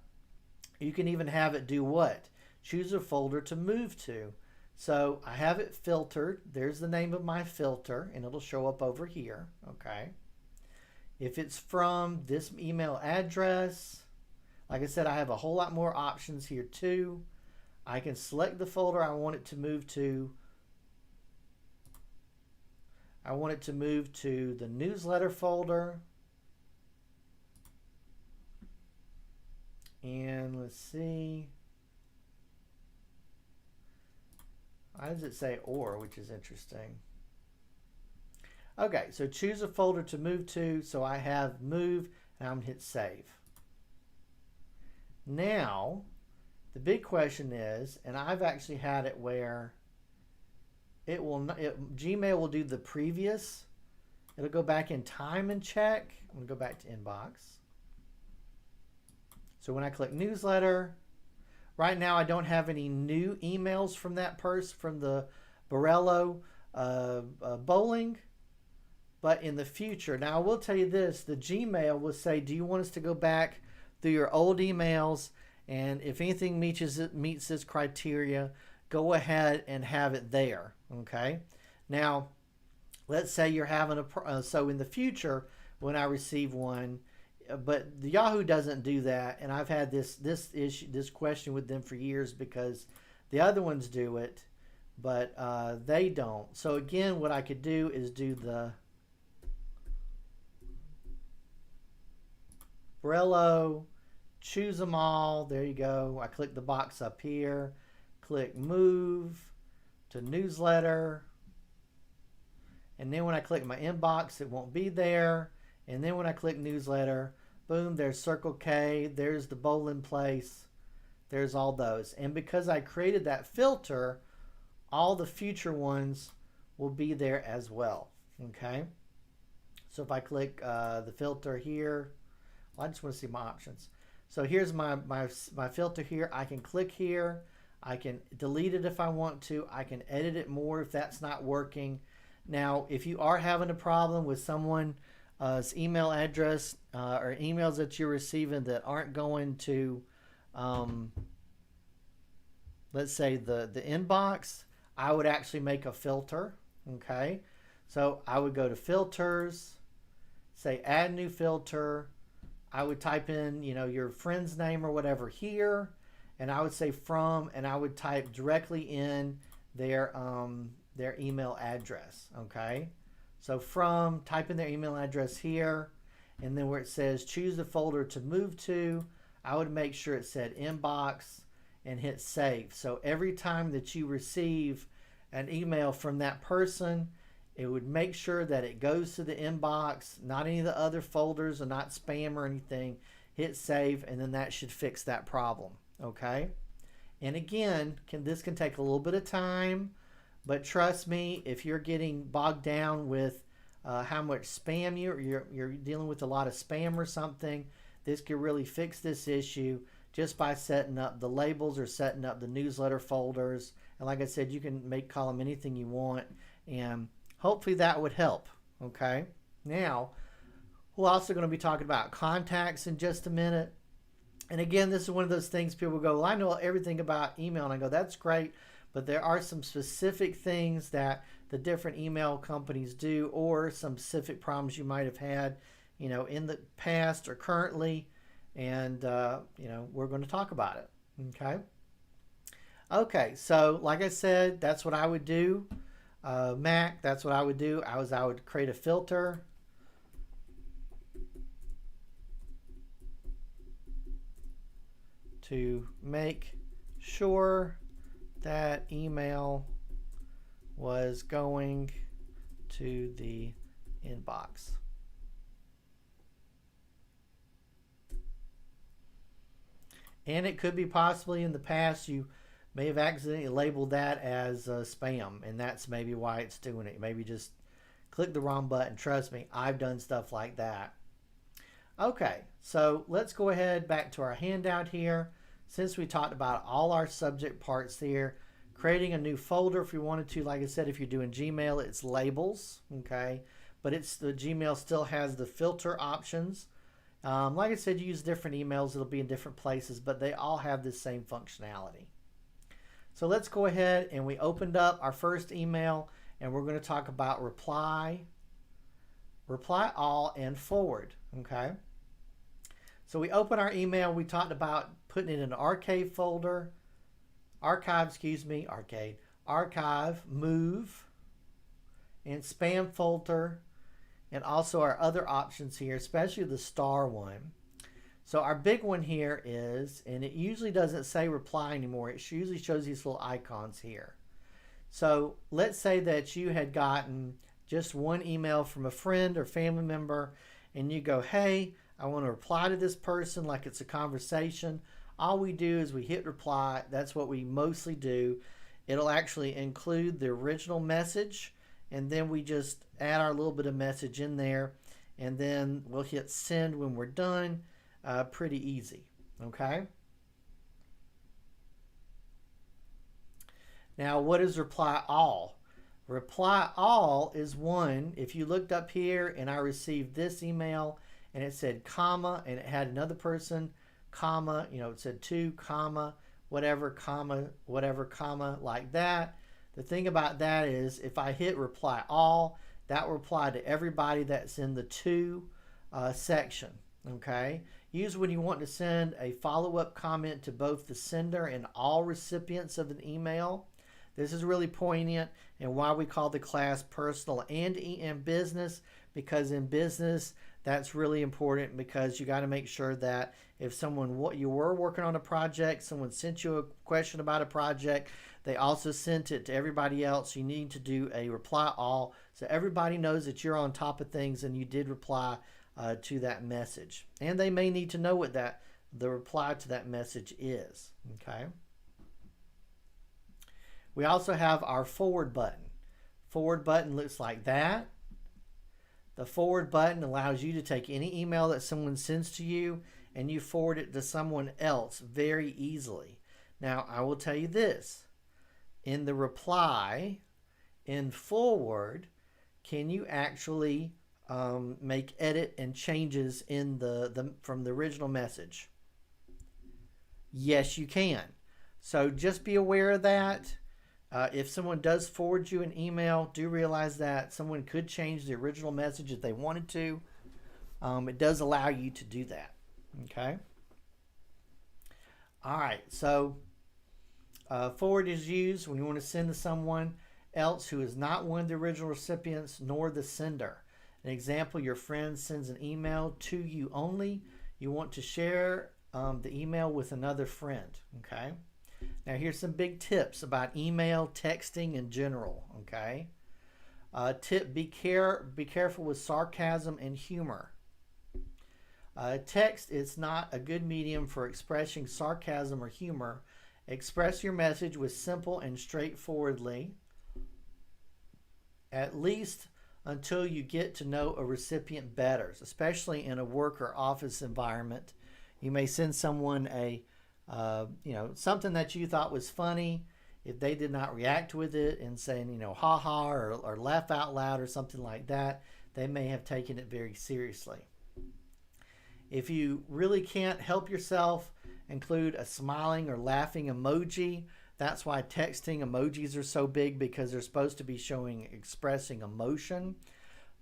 You can even have it do what? Choose a folder to move to. So I have it filtered. There's the name of my filter, and it'll show up over here, okay. If it's from this email address, like I said, I have a whole lot more options here too. I can select the folder I want it to move to. I want it to move to the newsletter folder. And let's see. Why does it say or, which is interesting? Okay, so choose a folder to move to. So I have move, and I'm going to hit save. Now, the big question is, and I've actually had it where Gmail will do the previous. It'll go back in time and check. I'm going to go back to inbox. So when I click newsletter, right now I don't have any new emails from that person, from the Borello bowling. But in the future, now I will tell you this, the Gmail will say, do you want us to go back through your old emails, and if anything meets this criteria, go ahead and have it there, okay? Now, let's say you're having so in the future, when I receive one, but the Yahoo doesn't do that, and I've had this question with them for years because the other ones do it, but they don't. So again, what I could do is do the Borello, choose them all. There you go. I click the box up here, click move to newsletter, and then when I click my inbox, it won't be there. And then when I click newsletter, boom, there's Circle K, there's the bowling place, there's all those. And because I created that filter, all the future ones will be there as well, okay? So if I click the filter here, well, I just want to see my options. So here's my filter here. I can click here. I can delete it if I want to. I can edit it more if that's not working. Now, if you are having a problem with someone's email address or emails that you're receiving that aren't going to, let's say the inbox, I would actually make a filter, okay? So I would go to filters, say add new filter. I would type in, your friend's name or whatever here, and I would say from, and I would type directly in their email address, okay? So from, type in their email address here, and then where it says choose the folder to move to, I would make sure it said inbox and hit save. So every time that you receive an email from that person, it would make sure that it goes to the inbox, not any of the other folders, or not spam or anything. Hit save, and then that should fix that problem, okay? And again, this can take a little bit of time, but trust me, if you're getting bogged down with how much spam you're dealing with, a lot of spam or something, this could really fix this issue just by setting up the labels or setting up the newsletter folders And like I said, you can call them anything you want, and hopefully that would help. Okay. Now, we're also going to be talking about contacts in just a minute. And again, this is one of those things people go, well, I know everything about email. And I go, that's great. But there are some specific things that the different email companies do, or some specific problems you might have had, in the past or currently. And, we're going to talk about it. Okay. Okay. So like I said, that's what I would do. Mac, that's what I would do. I would create a filter. To make sure that email was going to the inbox. And it could be possibly in the past you may have accidentally labeled that as spam, and that's maybe why it's doing it. Maybe just click the wrong button. Trust me, I've done stuff like that. Okay, so let's go ahead back to our handout here. Since we talked about all our subject parts here, creating a new folder if you wanted to. Like I said, if you're doing Gmail, it's labels, okay? But the Gmail still has the filter options. Like I said, you use different emails. It'll be in different places, but they all have the same functionality. So let's go ahead, and we opened up our first email, and we're going to talk about reply all, and forward, okay? So we open our email. We talked about putting it in an archive, move, and spam filter, and also our other options here, especially the star one. So our big one here is, and it usually doesn't say reply anymore. It usually shows these little icons here. So let's say that you had gotten just one email from a friend or family member, and you go, hey, I want to reply to this person like it's a conversation. All we do is we hit reply. That's what we mostly do. It'll actually include the original message, and then we just add our little bit of message in there, and then we'll hit send when we're done. Pretty easy, okay? Now, what is reply all? Reply all is one, if you looked up here and I received this email and it said comma, and it had another person, comma, it said to, comma, whatever, comma, like that. The thing about that is if I hit reply all, that will apply to everybody that's in the to section, okay? Use when you want to send a follow-up comment to both the sender and all recipients of an email. This is really poignant, and why we call the class personal and in business, because in business, that's really important, because you got to make sure that if you were working on a project, someone sent you a question about a project, they also sent it to everybody else. You need to do a reply all so everybody knows that you're on top of things and you did reply to that message. And they may need to know what the reply to that message is, okay? We also have our forward button. Forward button looks like that. The forward button allows you to take any email that someone sends to you and you forward it to someone else very easily. Now, I will tell you this. In the reply, in forward, can you actually make edit and changes in from the original message? Yes, you can. So just be aware of that. If someone does forward you an email, do realize that someone could change the original message if they wanted to. It does allow you to do that. Okay. All right. So forward is used when you want to send to someone else who is not one of the original recipients nor the sender. An example, your friend sends an email to you only. You want to share the email with another friend. Okay. Now here's some big tips about email, texting in general, okay? Tip, be careful with sarcasm and humor. Text is not a good medium for expressing sarcasm or humor. Express your message with simple and straightforwardly, at least until you get to know a recipient better, especially in a work or office environment. You may send someone something that you thought was funny, if they did not react with it and saying, you know, ha ha, or laugh out loud or something like that, they may have taken it very seriously. If you really can't help yourself, include a smiling or laughing emoji. That's why texting emojis are so big, because they're supposed to be expressing emotion.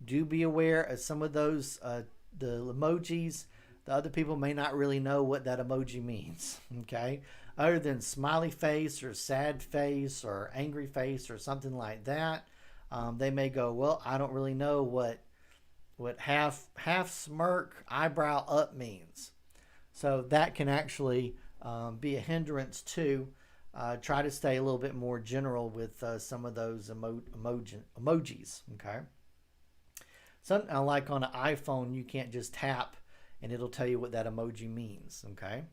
Do be aware of some of those, the emojis, the other people may not really know what that emoji means, okay? Other than smiley face or sad face or angry face or something like that, they may go, well, I don't really know what half smirk, eyebrow up means. So that can actually be a hindrance too. Try to stay a little bit more general with some of those emojis, okay? Something like on an iPhone, you can't just tap and it'll tell you what that emoji means, okay?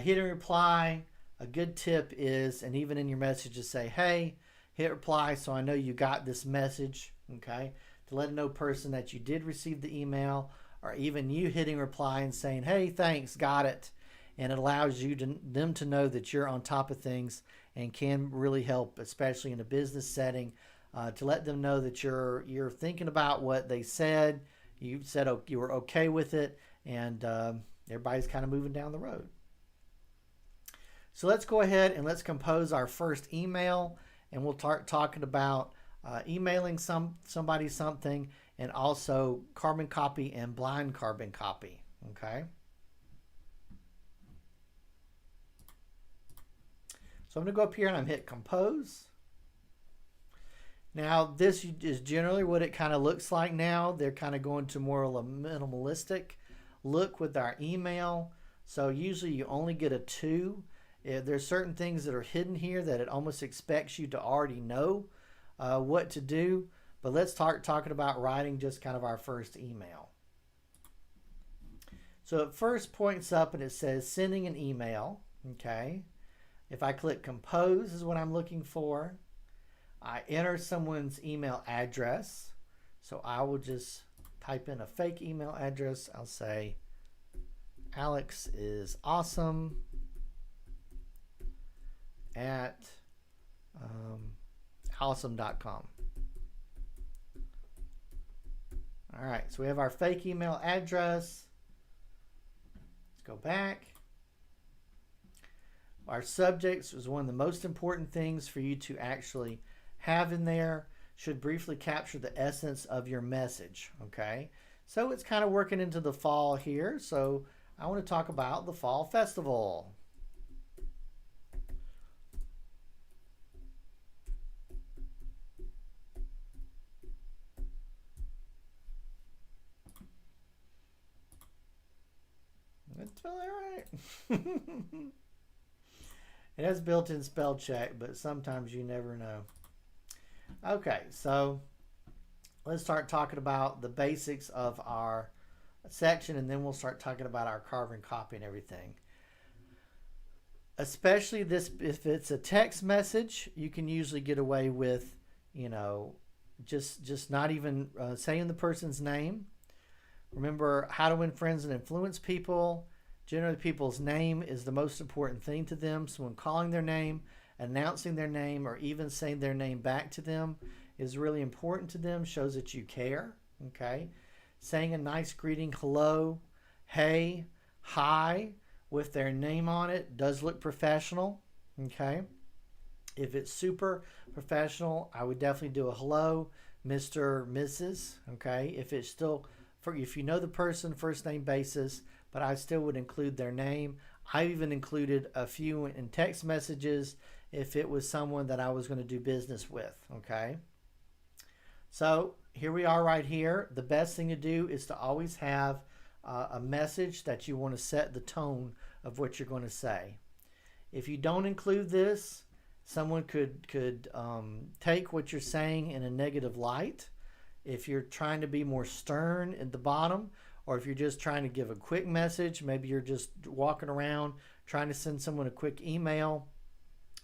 Hit and reply. A good tip is, and even in your messages, say, hey, hit reply so I know you got this message, okay? To let another person that you did receive the email, or even you hitting reply and saying, hey, thanks, got it. And it allows them to know that you're on top of things and can really help, especially in a business setting, to let them know that you're thinking about what they said. You said you were okay with it, and everybody's kind of moving down the road. So let's go ahead and let's compose our first email, and we'll start talking about emailing somebody something, and also carbon copy and blind carbon copy, okay? So I'm going to go up here and I'm hit compose. Now this is generally what it kind of looks like now. They're kind of going to more of a minimalistic look with our email. So usually you only get a 2. There's certain things that are hidden here that it almost expects you to already know what to do. But let's start talking about writing just kind of our first email. So it first points up and it says sending an email, okay? If I click compose is what I'm looking for. I enter someone's email address. So I will just type in a fake email address. I'll say Alex is awesome at awesome.com. All right, so we have our fake email address. Let's go back. Our subjects is one of the most important things for you to actually have in there. Should briefly capture the essence of your message, okay? So it's kind of working into the fall here. So I want to talk about the Fall Festival. Let's spell that right. It has built-in spell check, but sometimes you never know. Okay, so let's start talking about the basics of our section, and then we'll start talking about our carbon copy and everything. Especially this, if it's a text message, you can usually get away with, you know, just not even saying the person's name. Remember, how to win friends and influence people. Generally, people's name is the most important thing to them. So when calling their name, announcing their name, or even saying their name back to them is really important to them, shows that you care, okay? Saying a nice greeting, hello, hey, hi, with their name on it does look professional, okay? If it's super professional, I would definitely do a hello, Mr., Mrs., okay? If it's still, if you know the person, first name basis, but I still would include their name. I even included a few in text messages if it was someone that I was going to do business with, okay? So here we are right here. The best thing to do is to always have a message that you want to set the tone of what you're going to say. If you don't include this, someone could take what you're saying in a negative light. If you're trying to be more stern at the bottom, or if you're just trying to give a quick message, maybe you're just walking around trying to send someone a quick email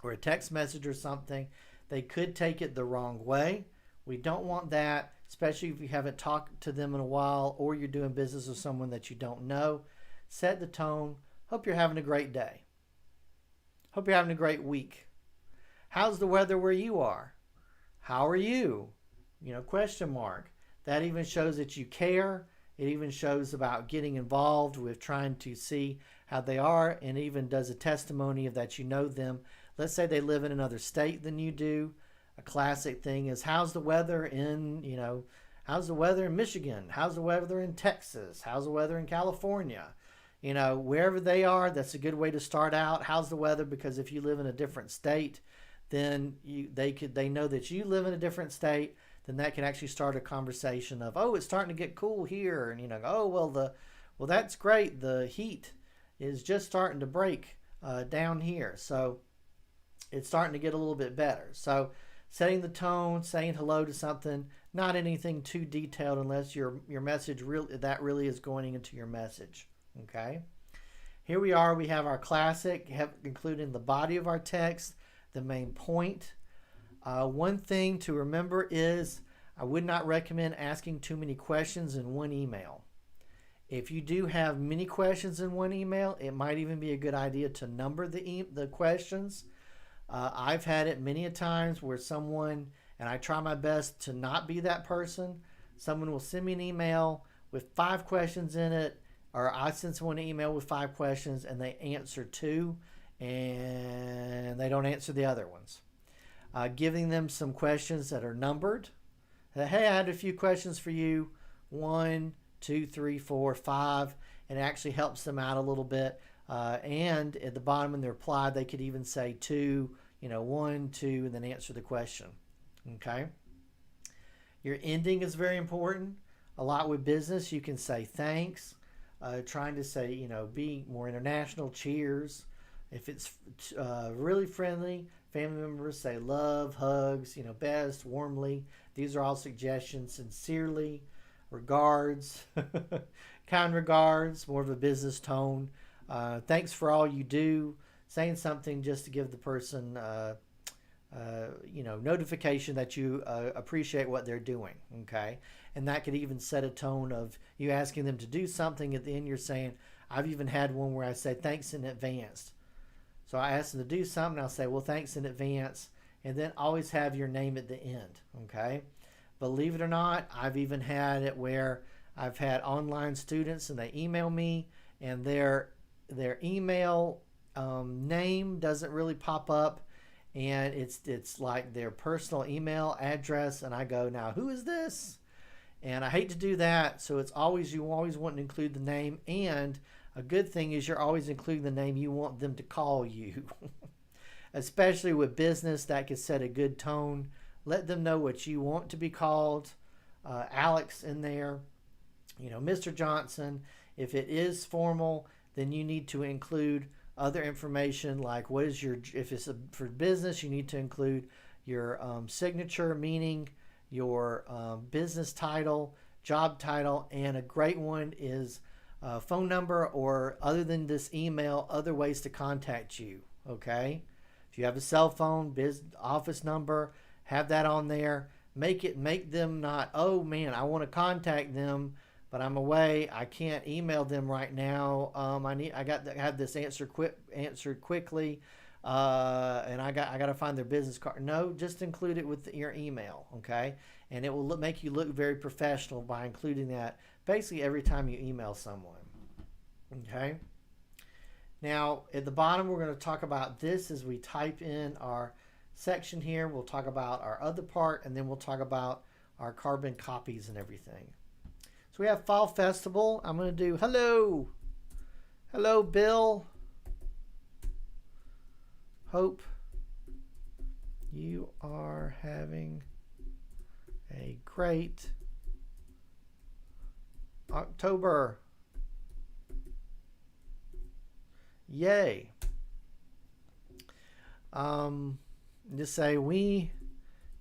or a text message or something, they could take it the wrong way. We don't want that, especially if you haven't talked to them in a while or you're doing business with someone that you don't know. Set the tone. Hope you're having a great day. Hope you're having a great week. How's the weather where you are? How are you? Question mark. That even shows that you care. It even shows about getting involved with trying to see how they are, and even does a testimony of that you know them. Let's say they live in another state than you do. A classic thing is, how's the weather how's the weather in Michigan? How's the weather in Texas? How's the weather in California? Wherever they are, that's a good way to start out. How's the weather? Because if you live in a different state, then they know that you live in a different state. Then that can actually start a conversation of, oh, it's starting to get cool here, and oh, well, that's great. The heat is just starting to break down here, so it's starting to get a little bit better. So setting the tone, saying hello to something, not anything too detailed unless your message really is going into your message. Okay. Here we are. We have our classic, including the body of our text, the main point. One thing to remember is I would not recommend asking too many questions in one email. If you do have many questions in one email, it might even be a good idea to number the questions. I've had it many a times where someone, and I try my best to not be that person, someone will send me an email with 5 questions in it, or I send someone an email with 5 questions and they answer 2 and they don't answer the other ones. Giving them some questions that are numbered. Hey, I had a few questions for you. 1, 2, 3, 4, 5. And it actually helps them out a little bit. And at the bottom in the reply, they could even say 2, 1, 2, and then answer the question. Okay. Your ending is very important. A lot with business, you can say thanks. Trying to say, be more international, cheers. If it's really friendly, family members say love, hugs, best, warmly. These are all suggestions. Sincerely, regards, kind regards, more of a business tone. Thanks for all you do. Saying something just to give the person, notification that you appreciate what they're doing. Okay. And that could even set a tone of you asking them to do something. At the end, you're saying, I've even had one where I say thanks in advance. So I ask them to do something. I'll say, well, thanks in advance. And then always have your name at the end. Okay. Believe it or not, I've even had it where I've had online students and they email me and their email name doesn't really pop up. And it's like their personal email address. And I go, now, who is this? And I hate to do that. So you always want to include the name. And a good thing is you're always including the name you want them to call you. Especially with business, that could set a good tone. Let them know what you want to be called. Alex in there. Mr. Johnson. If it is formal, then you need to include other information like if it's for business, you need to include your signature, meaning your business title, job title, and a great one is phone number, or other than this email, other ways to contact you. Okay. If you have a cell phone, office number, have that on there. Make them not, oh man, I want to contact them, but I'm away. I can't email them right now. I got to have this answered quickly, and I got to find their business card. No, just include it with your email, okay? And it will make you look very professional by including that basically every time you email someone, okay? Now at the bottom, we're going to talk about this as we type in our section here. We'll talk about our other part, and then we'll talk about our carbon copies and everything. So we have Fall Festival. I'm going to do hello. Hello, Bill. Hope you are having a great October. Yay. Just say we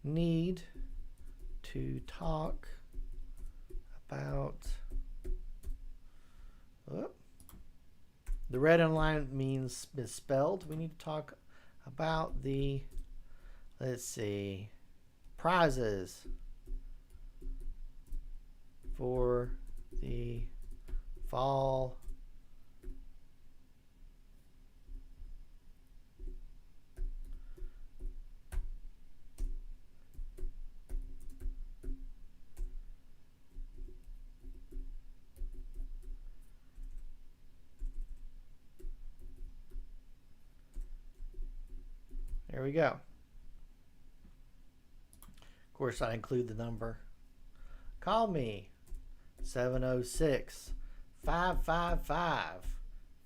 need to talk about the red underline means misspelled. We need to talk about the, let's see, prizes for the fall we go. Of course, I include the number. Call me 706 555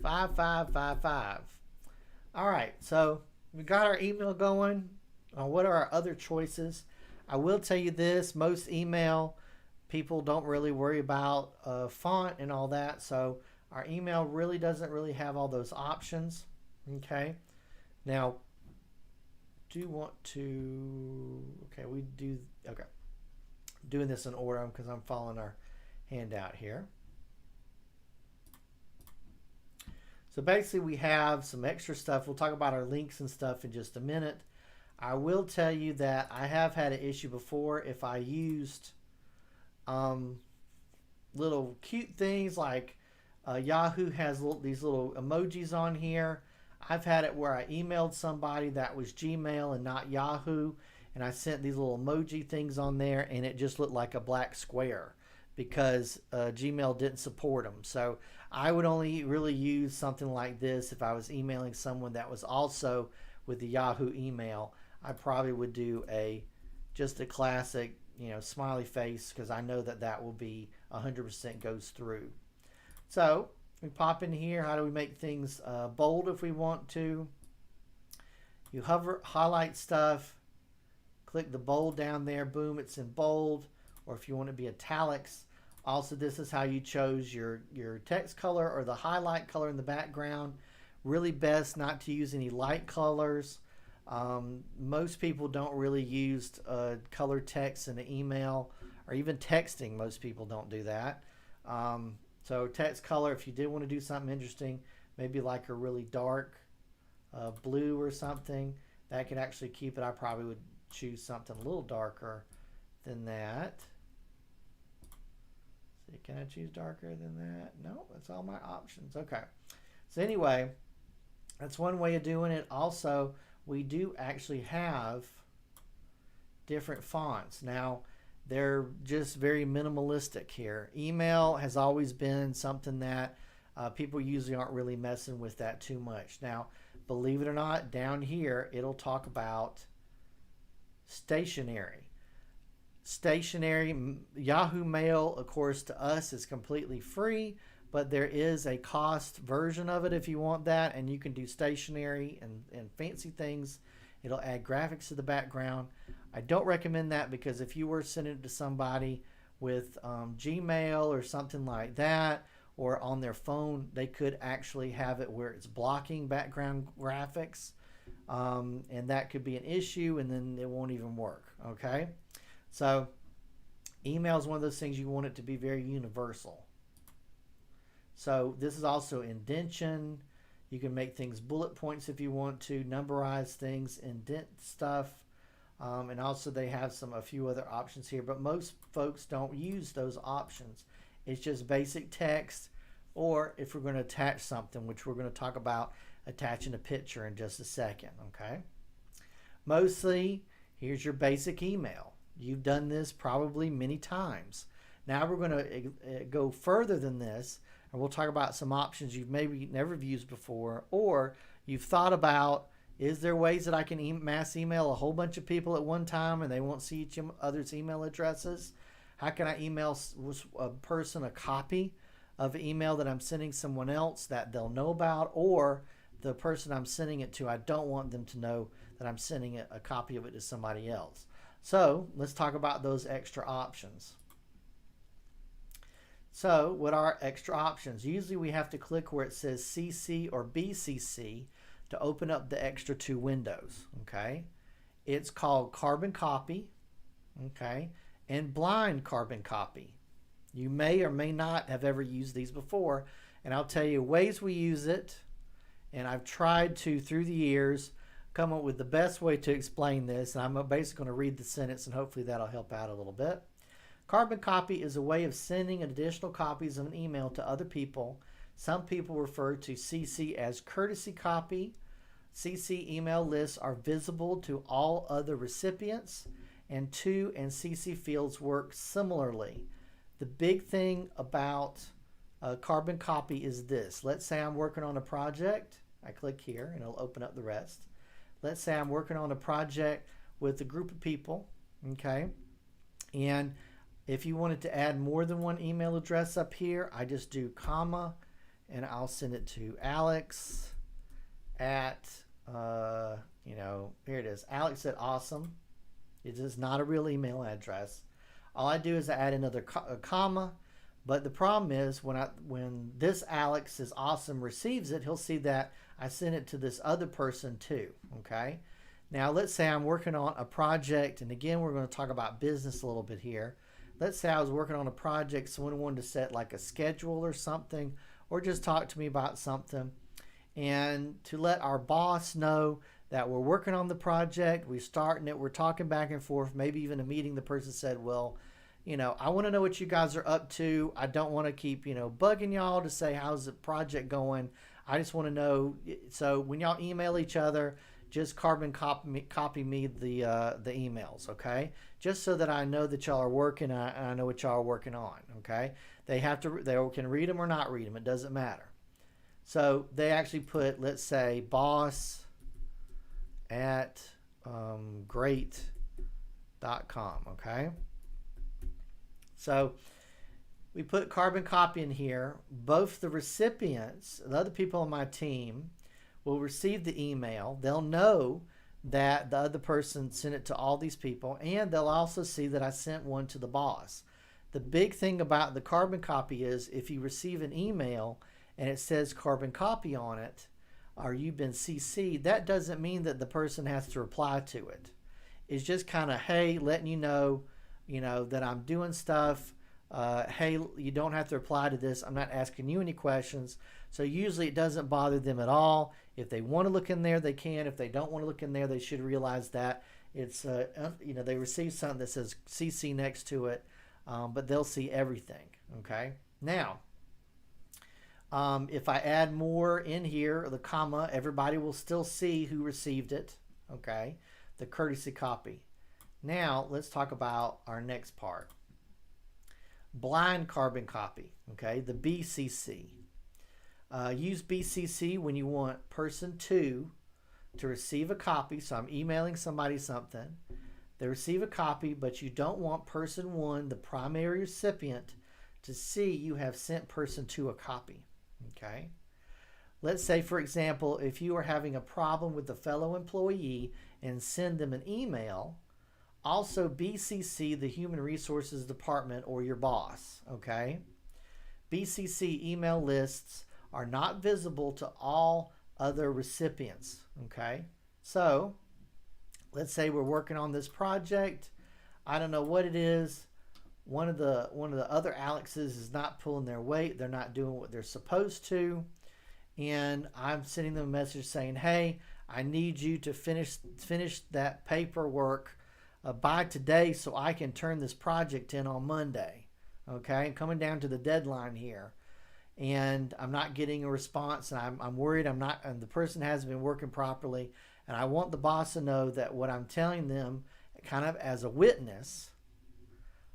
5555. All right, so we got our email going. What are our other choices? I will tell you this, most email people don't really worry about font and all that, so our email really doesn't really have all those options. Okay, now do want to, okay, we do, okay, doing this in order because I'm following our handout here. So basically we have some extra stuff. We'll talk about our links and stuff in just a minute. I will tell you that I have had an issue before if I used little cute things like Yahoo has these little emojis on here. I've had it where I emailed somebody that was Gmail and not Yahoo, and I sent these little emoji things on there, and it just looked like a black square because Gmail didn't support them. So I would only really use something like this if I was emailing someone that was also with the Yahoo email. I probably would do just a classic, smiley face, because I know that will be 100% goes through. So we pop in here. How do we make things bold if we want to? You highlight stuff, click the bold down there, boom, it's in bold. Or if you want to be italics, also this is how you chose your text color or the highlight color in the background. Really best not to use any light colors. Most people don't really use color text in the email, or even texting. Most people don't do that. So text color, if you did want to do something interesting, maybe like a really dark blue or something, that could actually keep it. I probably would choose something a little darker than that. See, can I choose darker than that? No, that's all my options. Okay. So anyway, that's one way of doing it. Also, we do actually have different fonts. Now, they're just very minimalistic here. Email has always been something that people usually aren't really messing with that too much. Now, believe it or not, down here, it'll talk about stationery. Stationery, Yahoo Mail, of course, to us is completely free, but there is a cost version of it if you want that, and you can do stationery and fancy things. It'll add graphics to the background. I don't recommend that because if you were sending it to somebody with Gmail or something like that, or on their phone, they could actually have it where it's blocking background graphics, and that could be an issue, and then it won't even work. Okay, so email is one of those things you want it to be very universal. So this is also indentation. You can make things bullet points if you want to, numberize things, indent stuff. And also they have a few other options here, but most folks don't use those options. It's just basic text, or if we're going to attach something, which we're going to talk about attaching a picture in just a second, okay? Mostly, here's your basic email. You've done this probably many times. Now we're going to go further than this, and we'll talk about some options you've maybe never used before, or you've thought about, is there ways that I can mass email a whole bunch of people at one time and they won't see each other's email addresses? How can I email a person a copy of an email that I'm sending someone else that they'll know about, or the person I'm sending it to, I don't want them to know that I'm sending a copy of it to somebody else. So let's talk about those extra options. So what are extra options? Usually we have to click where it says CC or BCC to open up the extra two windows, okay? It's called carbon copy, okay, and blind carbon copy. You may or may not have ever used these before, and I'll tell you ways we use it, and I've tried to, through the years, come up with the best way to explain this, and I'm basically going to read the sentence, and hopefully that'll help out a little bit. Carbon copy is a way of sending additional copies of an email to other people. Some people refer to CC as courtesy copy. CC email lists are visible to all other recipients, and to and CC fields work similarly. The big thing about carbon copy is this. Let's say I'm working on a project. I click here and it'll open up the rest. let's say I'm working on a project with a group of people, okay? And if you wanted to add more than one email address up here, I just do comma, and I'll send it to Alex at, here it is, Alex at awesome. It is not a real email address. All I do is I add another comma, but the problem is when this Alex is awesome receives it, he'll see that I sent it to this other person too, okay? Now let's say I'm working on a project, and again, we're going to talk about business a little bit here. Let's say I was working on a project, someone wanted to set like a schedule or something, or just talk to me about something. And to let our boss know that we're working on the project, we're starting it, we're talking back and forth, maybe even a meeting, the person said, well, I want to know what you guys are up to. I don't want to keep, bugging y'all to say, how's the project going? I just want to know. So when y'all email each other, just carbon copy me the emails, okay? Just so that I know that y'all are working, and I know what y'all are working on, okay? They can read them or not read them. It doesn't matter. So they actually put, let's say, boss at great.com, okay? So we put carbon copy in here. Both the recipients, the other people on my team, will receive the email. They'll know that the other person sent it to all these people, and they'll also see that I sent one to the boss. The big thing about the carbon copy is if you receive an email and it says carbon copy on it, or you've been CC'd, that doesn't mean that the person has to reply to it. It's just kind of, hey, letting you know, that I'm doing stuff. Hey, you don't have to reply to this. I'm not asking you any questions. So usually it doesn't bother them at all. If they want to look in there, they can. If they don't want to look in there, they should realize that it's, they receive something that says CC next to it, but they'll see everything, okay? Now, if I add more in here, the comma, everybody will still see who received it, okay? The courtesy copy. Now, let's talk about our next part. Blind carbon copy, okay? The BCC. Use BCC when you want person 2 to receive a copy. So I'm emailing somebody something. They receive a copy, but you don't want person 1, the primary recipient, to see you have sent person 2 a copy, okay? Let's say, for example, if you are having a problem with a fellow employee and send them an email, also BCC the Human Resources Department or your boss, okay? BCC email lists are not visible to all other recipients, okay? So, let's say we're working on this project. I don't know what it is. One of the other Alexes is not pulling their weight. They're not doing what they're supposed to. And I'm sending them a message saying, hey, I need you to finish that paperwork by today so I can turn this project in on Monday. Okay, I'm coming down to the deadline here, and I'm not getting a response, and I'm worried and the person hasn't been working properly, and I want the boss to know that what I'm telling them kind of as a witness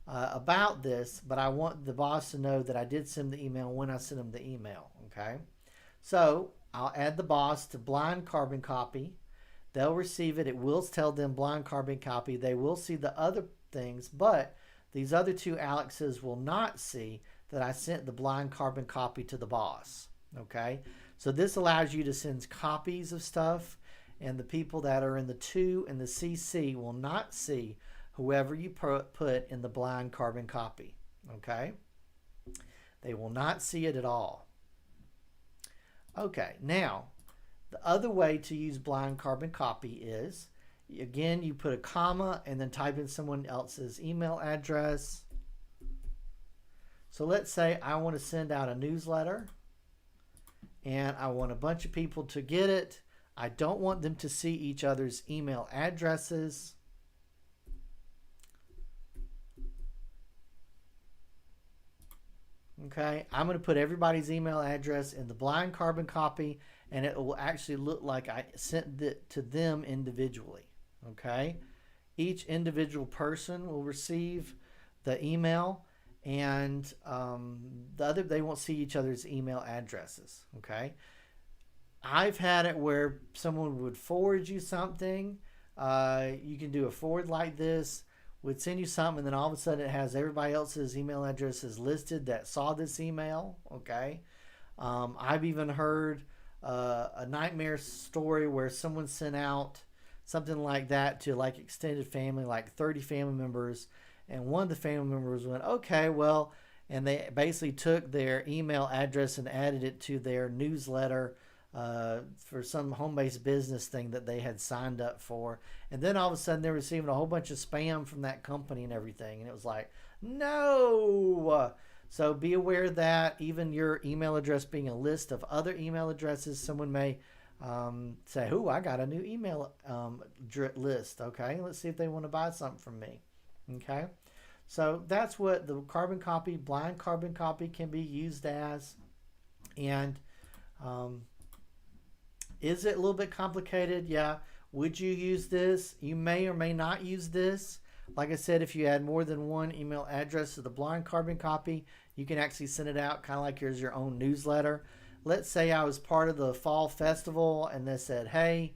about this, but I want the boss to know that I did send the email when I sent them the email, okay? So I'll add the boss to blind carbon copy. They'll receive it. It will tell them blind carbon copy. They will see the other things, but these other 2 Alexes will not see that I sent the blind carbon copy to the boss, okay? So this allows you to send copies of stuff, and the people that are in the 2 and the CC will not see whoever you put in the blind carbon copy, okay? They will not see it at all. Okay, now, the other way to use blind carbon copy is, again, you put a comma and then type in someone else's email address. So let's say I want to send out a newsletter and I want a bunch of people to get it. I don't want them to see each other's email addresses. Okay, I'm going to put everybody's email address in the blind carbon copy, and it will actually look like I sent it to them individually. Okay, each individual person will receive the email, and they won't see each other's email addresses. Okay, I've had it where someone would forward you something. You can do a forward like this, would send you something, and then all of a sudden it has everybody else's email addresses listed that saw this email. Okay. I've even heard a nightmare story where someone sent out something like that to like extended family, like 30 family members, and one of the family members went, okay, well, and they basically took their email address and added it to their newsletter for some home-based business thing that they had signed up for, and then all of a sudden they're receiving a whole bunch of spam from that company and everything, and it was like, no. So be aware of that. Even your email address being a list of other email addresses, someone may say, "Oh, I got a new email list." Okay, let's see if they want to buy something from me. Okay, so that's what the carbon copy, blind carbon copy, can be used as. And is it a little bit complicated? Yeah. Would you use this? You may or may not use this. Like I said, if you add more than one email address to the blind carbon copy, you can actually send it out kind of like here's your own newsletter. Let's say I was part of the fall festival and they said, hey,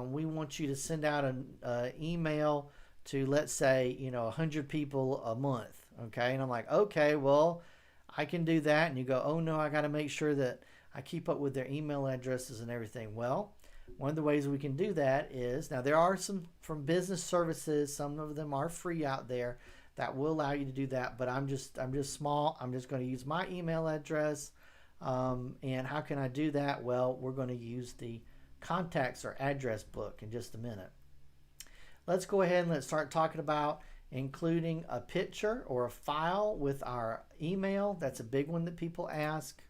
we want you to send out an email to, let's say, 100 people a month. Okay. And I'm like, okay, well, I can do that. And you go, oh no, I got to make sure that I keep up with their email addresses and everything. Well, one of the ways we can do that is, now there are some from business services, some of them are free out there that will allow you to do that, but I'm just small. I'm just going to use my email address. And how can I do that? Well, we're going to use the contacts or address book in just a minute. Let's go ahead and let's start talking about including a picture or a file with our email. That's a big one that people ask.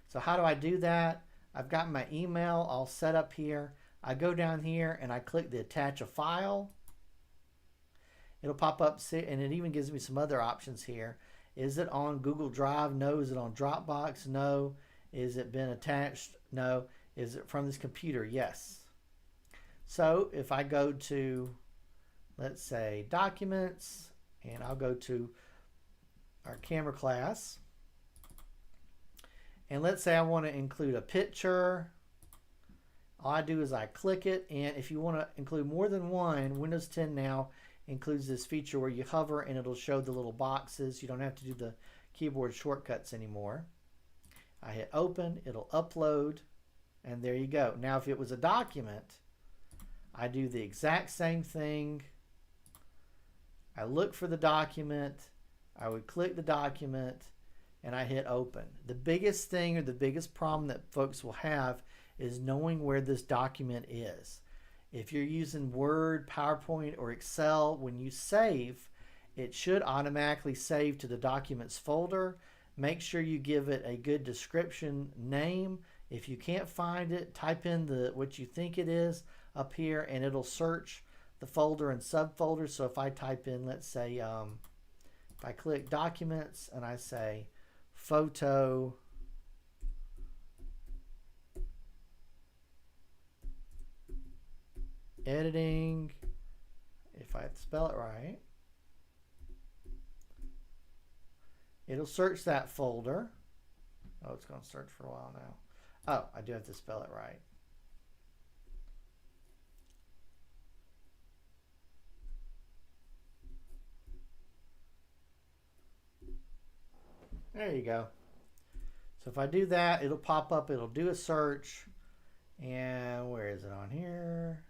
So how do I do that? I've got my email all set up here. I go down here and I click the attach a file. It'll pop up and it even gives me some other options here. Is it on Google Drive? No. Is it on Dropbox? No. Is it been attached? No. Is it from this computer? Yes. So if I go to, let's say, documents, and I'll go to our camera class. And let's say I want to include a picture. All I do is I click it, and if you want to include more than one, Windows 10 now includes this feature where you hover and it'll show the little boxes. You don't have to do the keyboard shortcuts anymore. I hit open, it'll upload, and there you go. Now if it was a document, I do the exact same thing. I look for the document, I would click the document, and I hit open. The biggest thing or the biggest problem that folks will have is knowing where this document is. If you're using Word, PowerPoint, or Excel, when you save, it should automatically save to the documents folder. Make sure you give it a good description name. If you can't find it, type in what you think it is up here, and it'll search the folder and subfolders. So if I type in, let's say, if I click documents and I say photo editing, if I spell it right, it'll search that folder. Oh, it's going to search for a while now. Oh, I do have to spell it right. There you go. So if I do that, it'll pop up, it'll do a search, and where is it on here?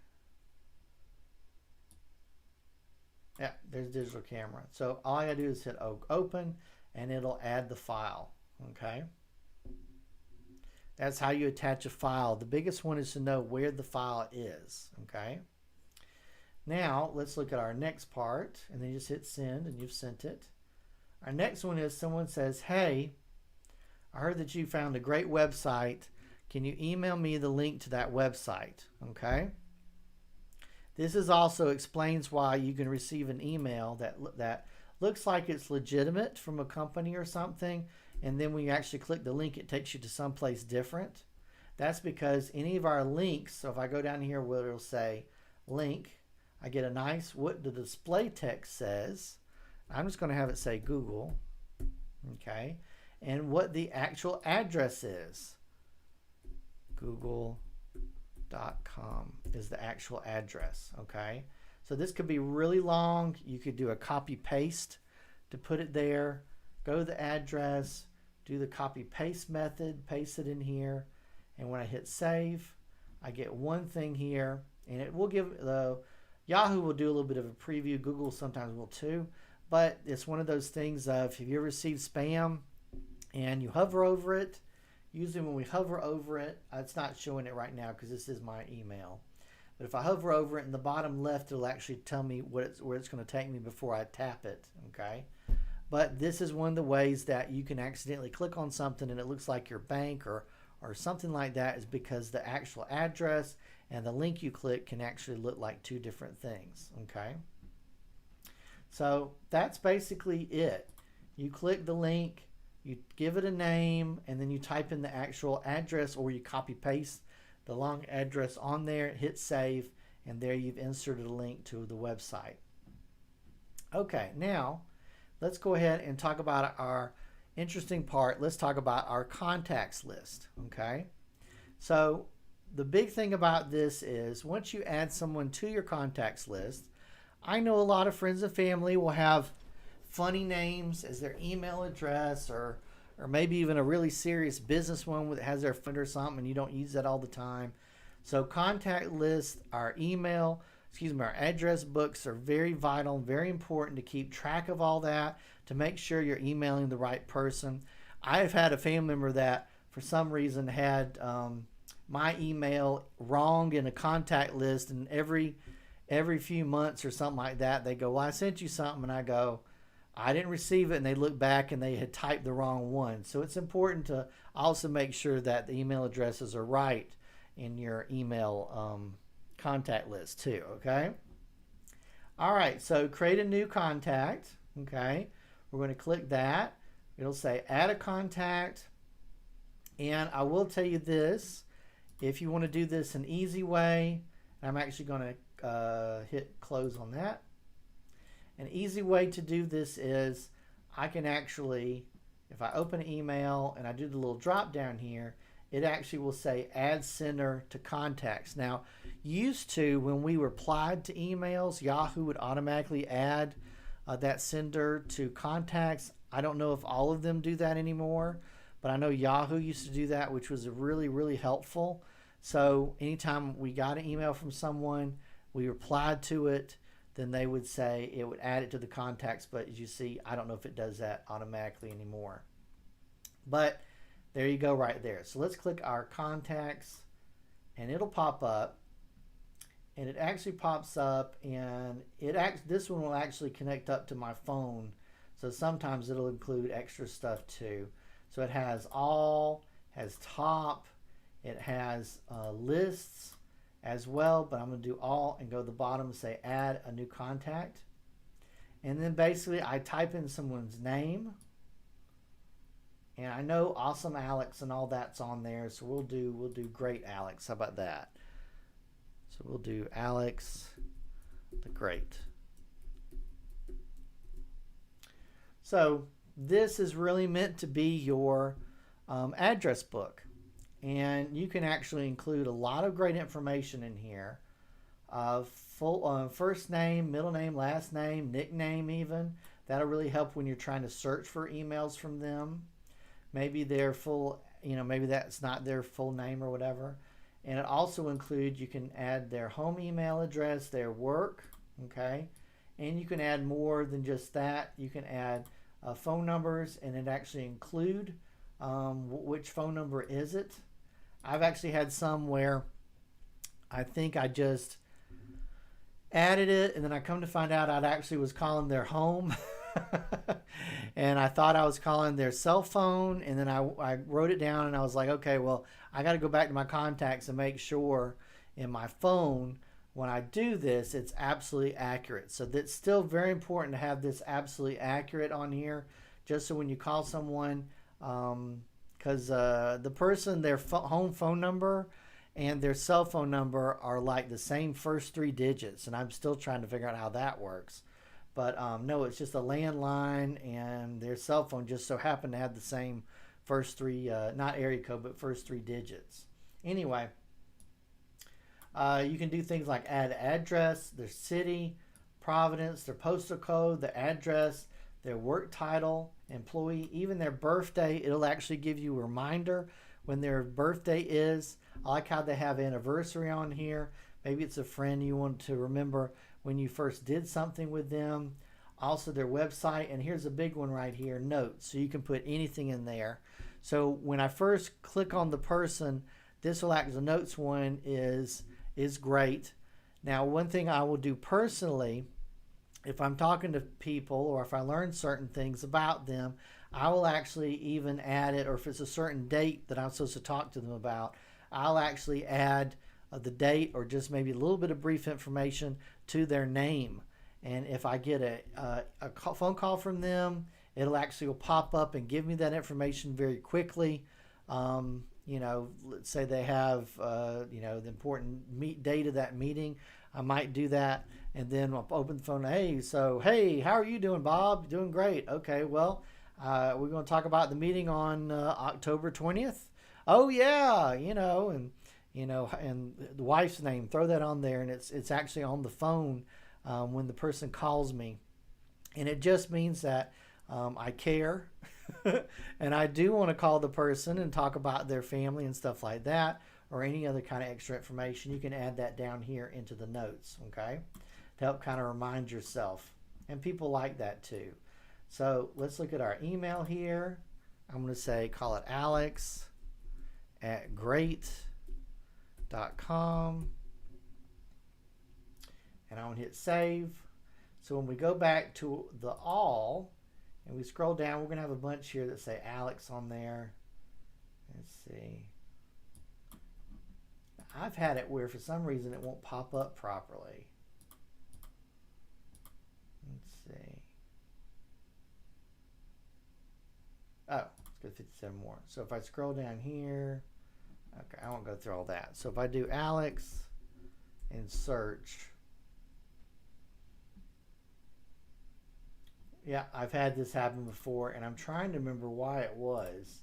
Yeah, there's digital camera. So all I gotta do is hit open, and it'll add the file. Okay. That's how you attach a file. The biggest one is to know where the file is. Okay. Now let's look at our next part, and then you just hit send, and you've sent it. Our next one is someone says, hey, I heard that you found a great website. Can you email me the link to that website? Okay. This is also explains why you can receive an email that looks like it's legitimate from a company or something, and then when you actually click the link, it takes you to someplace different. That's because any of our links, so if I go down here where it'll say link, I get a nice, what the display text says. I'm just going to have it say Google, okay, and what the actual address is. google.com is the actual address, okay? So this could be really long. You could do a copy paste to put it there. Go to the address, do the copy paste method, paste it in here, and when I hit save, I get one thing here, and it will give the Yahoo will do a little bit of a preview. Google sometimes will too, but it's one of those things of if you ever receive spam and you hover over it, usually when we hover over it, it's not showing it right now because this is my email. But if I hover over it in the bottom left, it'll actually tell me where it's going to take me before I tap it, okay? But this is one of the ways that you can accidentally click on something and it looks like your bank or something like that, is because the actual address and the link you click can actually look like two different things, okay? So that's basically it. You click the link, you give it a name, and then you type in the actual address, or you copy paste the long address on there, hit save, and there you've inserted a link to the website. Okay, now let's go ahead and talk about our interesting part. Let's talk about our contacts list, okay? So the big thing about this is once you add someone to your contacts list, I know a lot of friends and family will have funny names as their email address, or maybe even a really serious business one that has their phone or something, and you don't use that all the time. So contact lists, our address books are very vital, very important to keep track of all that, to make sure you're emailing the right person. I've had a family member that for some reason had my email wrong in a contact list, and every few months or something like that, they go, well, I sent you something, and I go, I didn't receive it, and they look back and they had typed the wrong one. So it's important to also make sure that the email addresses are right in your email contact list too, okay? All right, so create a new contact, okay? We're going to click that. It'll say add a contact, and I will tell you this, if you want to do this an easy way, I'm actually going to hit close on that. An easy way to do this is I can actually, if I open an email and I do the little drop down here, it actually will say add sender to contacts. Now, used to, when we replied to emails, Yahoo would automatically add that sender to contacts. I don't know if all of them do that anymore, but I know Yahoo used to do that, which was really, really helpful. So anytime we got an email from someone, we replied to it, then they would say it would add it to the contacts. But as you see, I don't know if it does that automatically anymore. But there you go right there. So let's click our contacts, and it'll pop up. And it actually pops up, and this one will actually connect up to my phone. So sometimes it'll include extra stuff too. So it has all, has top, it has lists as well, but I'm going to do all and go to the bottom and say add a new contact. And then basically I type in someone's name, and I know Awesome Alex and all that's on there, so we'll do Great Alex. How about that? So we'll do Alex the Great. So this is really meant to be your address book. And you can actually include a lot of great information in here. Full first name, middle name, last name, nickname even. That'll really help when you're trying to search for emails from them. Maybe their full, maybe that's not their full name or whatever. And it also includes, you can add their home email address, their work, okay? And you can add more than just that. You can add phone numbers, and it actually include which phone number is it. I've actually had some where I think I just added it, and then I come to find out I actually was calling their home. And I thought I was calling their cell phone, and then I wrote it down, and I was like, okay, well, I got to go back to my contacts and make sure in my phone when I do this, it's absolutely accurate. So that's still very important to have this absolutely accurate on here, just so when you call someone, because the person, their home phone number and their cell phone number are like the same first three digits, and I'm still trying to figure out how that works. But no, it's just a landline, and their cell phone just so happened to have the same first three, not area code, but first three digits. Anyway, you can do things like add address, their city, providence, their postal code, their address, their work title, employee, even their birthday. It'll actually give you a reminder when their birthday is. I like how they have anniversary on here. Maybe it's a friend you want to remember when you first did something with them. Also their website, and here's a big one right here, notes. So you can put anything in there. So when I first click on the person, this will act as a notes one is great. Now, one thing I will do personally, if I'm talking to people or if I learn certain things about them, I will actually even add it, or if it's a certain date that I'm supposed to talk to them about, I'll actually add the date or just maybe a little bit of brief information to their name. And if I get a phone call from them, it'll actually will pop up and give me that information very quickly. Let's say they have, the important date of that meeting. I might do that, and then I'll open the phone. Hey, how are you doing, Bob? Doing great. Okay, well, we're going to talk about the meeting on October 20th. Oh yeah, and the wife's name. Throw that on there, and it's actually on the phone when the person calls me, and it just means that I care. And I do want to call the person and talk about their family and stuff like that, or any other kind of extra information. You can add that down here into the notes, okay, to help kind of remind yourself. And people like that too. So let's look at our email here. I'm going to say call it alex@great.com, and I'm going to hit save. So when we go back to the all and we scroll down, we're going to have a bunch here that say Alex on there. Let's see. I've had it where for some reason it won't pop up properly. Let's see. Oh, let's go 57 more. So if I scroll down here, okay, I won't go through all that. So if I do Alex and search, yeah, I've had this happen before, and I'm trying to remember why it was.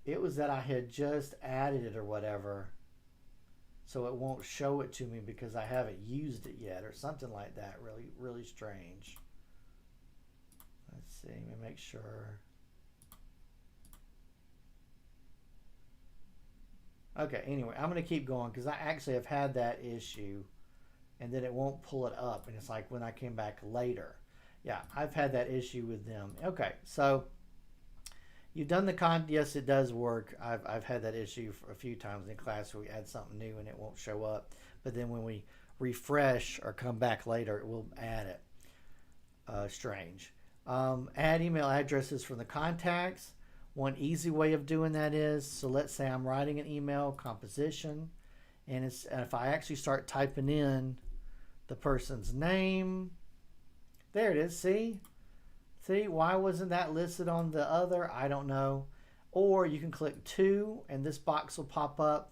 It was that I had just added it or whatever, so it won't show it to me because I haven't used it yet or something like that. Really, really strange. Let's see, let me make sure. Okay, anyway, I'm going to keep going because I actually have had that issue, and then it won't pull it up, and it's like when I came back later. Yeah, I've had that issue with them. Okay, so you've done the yes, it does work. I've had that issue for a few times in class where we add something new and it won't show up. But then when we refresh or come back later, it will add it. Strange. Add email addresses from the contacts. One easy way of doing that is, so let's say I'm writing an email composition, and if I actually start typing in the person's name, there it is. See, why wasn't that listed on the other? I don't know. Or you can click to, and this box will pop up.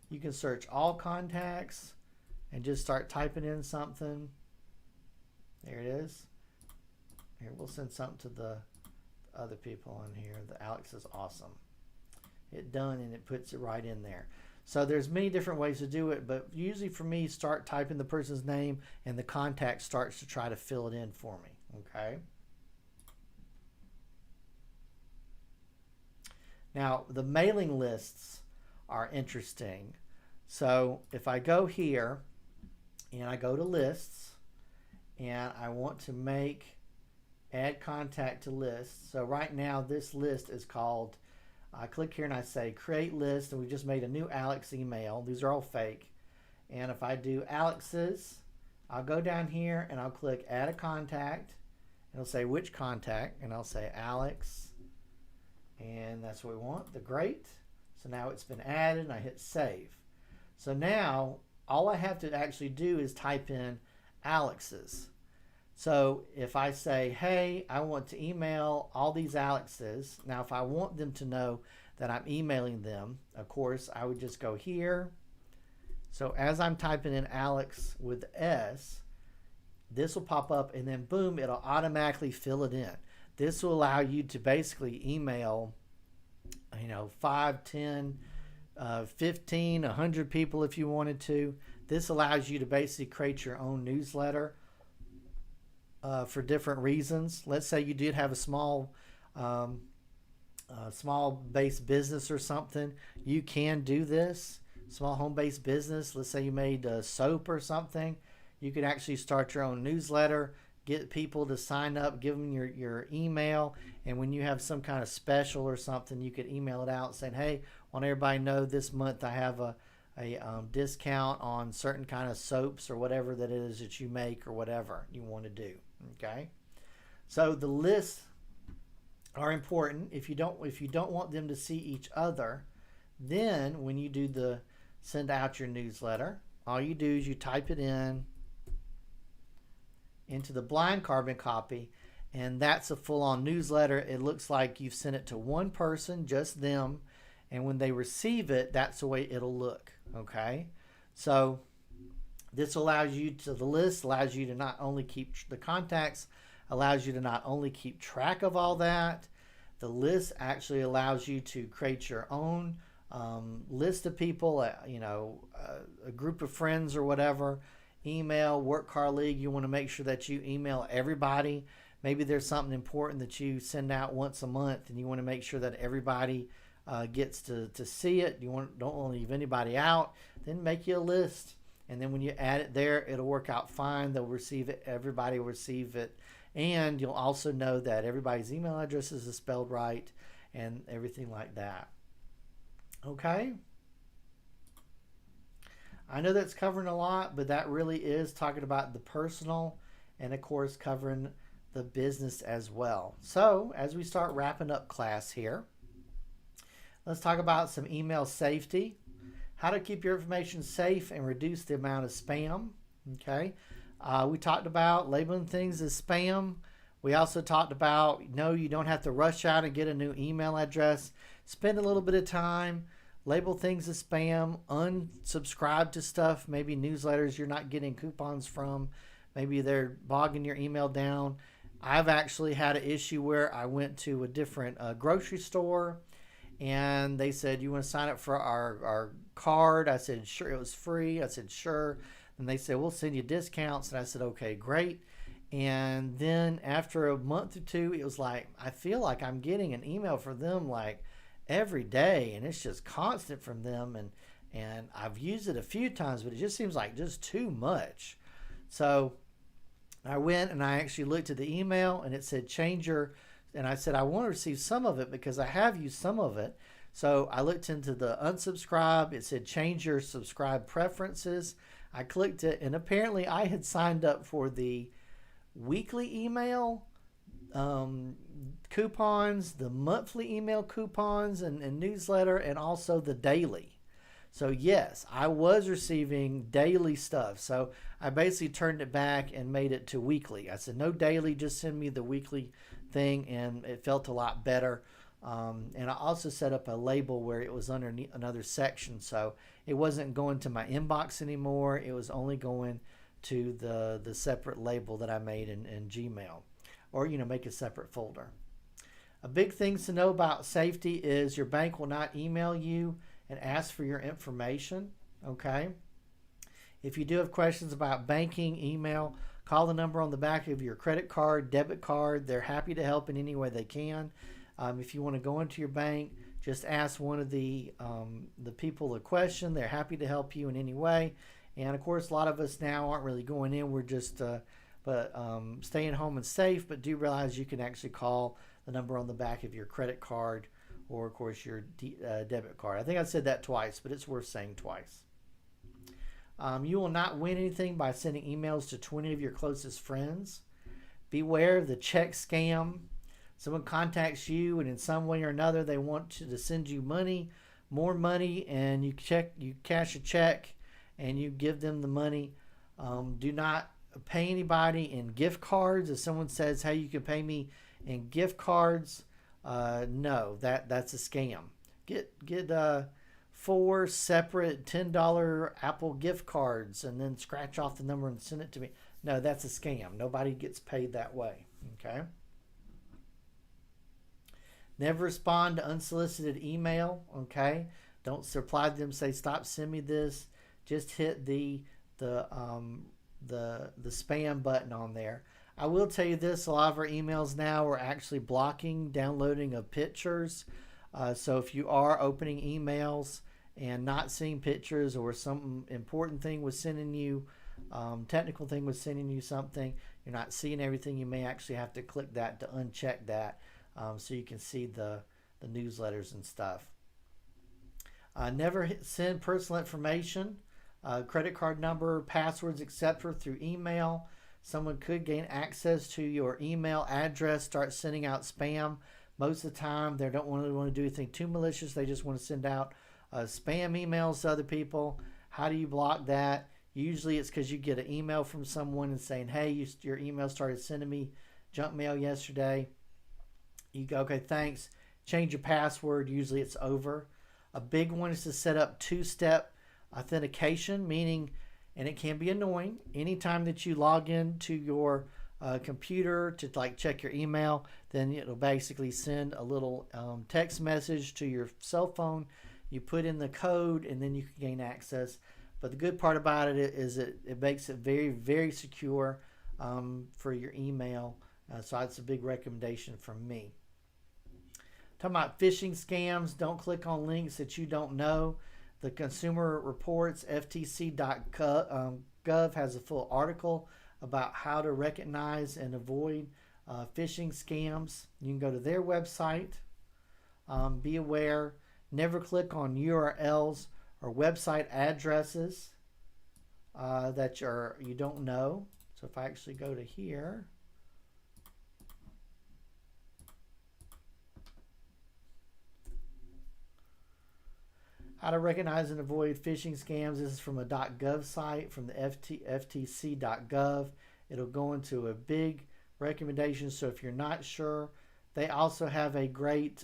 You can search all contacts and just start typing in something. There it is. Here, we'll send something to the other people on here. The Alex is awesome. It done, and it puts it right in there. So there's many different ways to do it, but usually for me, start typing the person's name and the contact starts to try to fill it in for me, okay? Now, the mailing lists are interesting. So if I go here and I go to lists and I want to add contact to lists. So right now this list is called, I click here and I say create list, and we just made a new Alex email. These are all fake. And if I do Alex's, I'll go down here and I'll click add a contact. It'll say which contact, and I'll say Alex. And that's what we want, the great. So now it's been added, and I hit save. So now all I have to actually do is type in Alex's. So if I say, hey, I want to email all these Alexes. Now, if I want them to know that I'm emailing them, of course, I would just go here. So as I'm typing in Alex with S, this will pop up, and then boom, it'll automatically fill it in. This will allow you to basically email, 5, 10 15, 100 people if you wanted to. This allows you to basically create your own newsletter for different reasons. Let's say you did have a small based business or something. You can do this. Small home based business. Let's say you made soap or something. You can actually start your own newsletter, get people to sign up, give them your email, and when you have some kind of special or something, you could email it out saying, hey, I want everybody to know this month I have a discount on certain kind of soaps or whatever that it is that you make or whatever you want to do. Okay, so the lists are important. If you don't want them to see each other, then when you do the send out your newsletter, all you do is you type it into the blind carbon copy, and that's a full-on newsletter. It looks like you've sent it to one person, just them, and when they receive it, that's the way it'll look. Okay, so this allows you to, the list allows you to not only keep the contacts, allows you to not only keep track of all that, the list actually allows you to create your own list of people, a group of friends or whatever. Email, work car league, you want to make sure that you email everybody. Maybe there's something important that you send out once a month and you want to make sure that everybody gets to see it. Don't want to leave anybody out. Then make you a list, and then when you add it there, it'll work out fine. They'll receive it. Everybody will receive it, and you'll also know that everybody's email addresses is spelled right and everything like that. Okay. I know that's covering a lot, but that really is talking about the personal and, of course, covering the business as well. So as we start wrapping up class here, let's talk about some email safety, how to keep your information safe and reduce the amount of spam. Okay. We talked about labeling things as spam. We also talked about, no, you don't have to rush out and get a new email address. Spend a little bit of time. Label things as spam, unsubscribe to stuff, maybe newsletters you're not getting coupons from. Maybe they're bogging your email down. I've actually had an issue where I went to a different grocery store and they said, you want to sign up for our card? I said, sure. It was free. I said, sure. And they said, we'll send you discounts. And I said, okay, great. And then after a month or two, it was like, I feel like I'm getting an email from them like every day, and it's just constant from them, and I've used it a few times, but it just seems like just too much. So I went and I actually looked at the email and it said change your, and I said I want to receive some of it because I have used some of it. So I looked into the unsubscribe. It said change your subscribe preferences. I clicked it, and apparently I had signed up for the weekly email coupons, the monthly email coupons and newsletter, and also the daily. So yes, I was receiving daily stuff. So I basically turned it back and made it to weekly. I said, no daily, just send me the weekly thing, and it felt a lot better. And I also set up a label where it was underneath another section, so it wasn't going to my inbox anymore. It was only going to the separate label that I made in Gmail, or make a separate folder. A big thing to know about safety is your bank will not email you and ask for your information. Okay. If you do have questions about banking, email, call the number on the back of your credit card, debit card. They're happy to help in any way they can. If you want to go into your bank, just ask one of the people a question. They're happy to help you in any way. And of course, a lot of us now aren't really going in. We're just staying home and safe, but do realize you can actually call the number on the back of your credit card, or of course your debit card. I think I said that twice, but it's worth saying twice. You will not win anything by sending emails to 20 of your closest friends. Beware of the check scam. Someone contacts you, and in some way or another they want to send you money, more money, and you cash a check and you give them the money. Do not pay anybody in gift cards. If someone says, hey, you can pay me in gift cards, no, that's a scam. Get 4 separate $10 Apple gift cards and then scratch off the number and send it to me. No, that's a scam. Nobody gets paid that way. Okay. Never respond to unsolicited email. Okay. Don't reply to them, say stop, send me this. Just hit the spam button on there. I will tell you this, a lot of our emails now are actually blocking downloading of pictures. So if you are opening emails and not seeing pictures, or some important thing was sending you, technical thing was sending you something, you're not seeing everything, you may actually have to click that to uncheck that, so you can see the newsletters and stuff. Never send personal information, credit card number, passwords, etc. through email. Someone could gain access to your email address, start sending out spam. Most of the time, they don't want to do anything too malicious. They just want to send out spam emails to other people. How do you block that? Usually it's because you get an email from someone and saying, hey, your email started sending me junk mail yesterday. You go, okay, thanks. Change your password. Usually it's over. A big one is to set up two-step authentication, meaning, and it can be annoying, anytime that you log into your computer to check your email, then it'll basically send a little text message to your cell phone. You put in the code and then you can gain access. But the good part about it is it makes it very, very secure for your email. So that's a big recommendation from me. Talking about phishing scams, don't click on links that you don't know. The Consumer Reports, ftc.gov has a full article about how to recognize and avoid phishing scams. You can go to their website. Be aware, never click on URLs or website addresses that you don't know. So if I actually go to here, how to recognize and avoid phishing scams. This is from a .gov site, from the ftc.gov. It'll go into a big recommendation. So if you're not sure, they also have a great,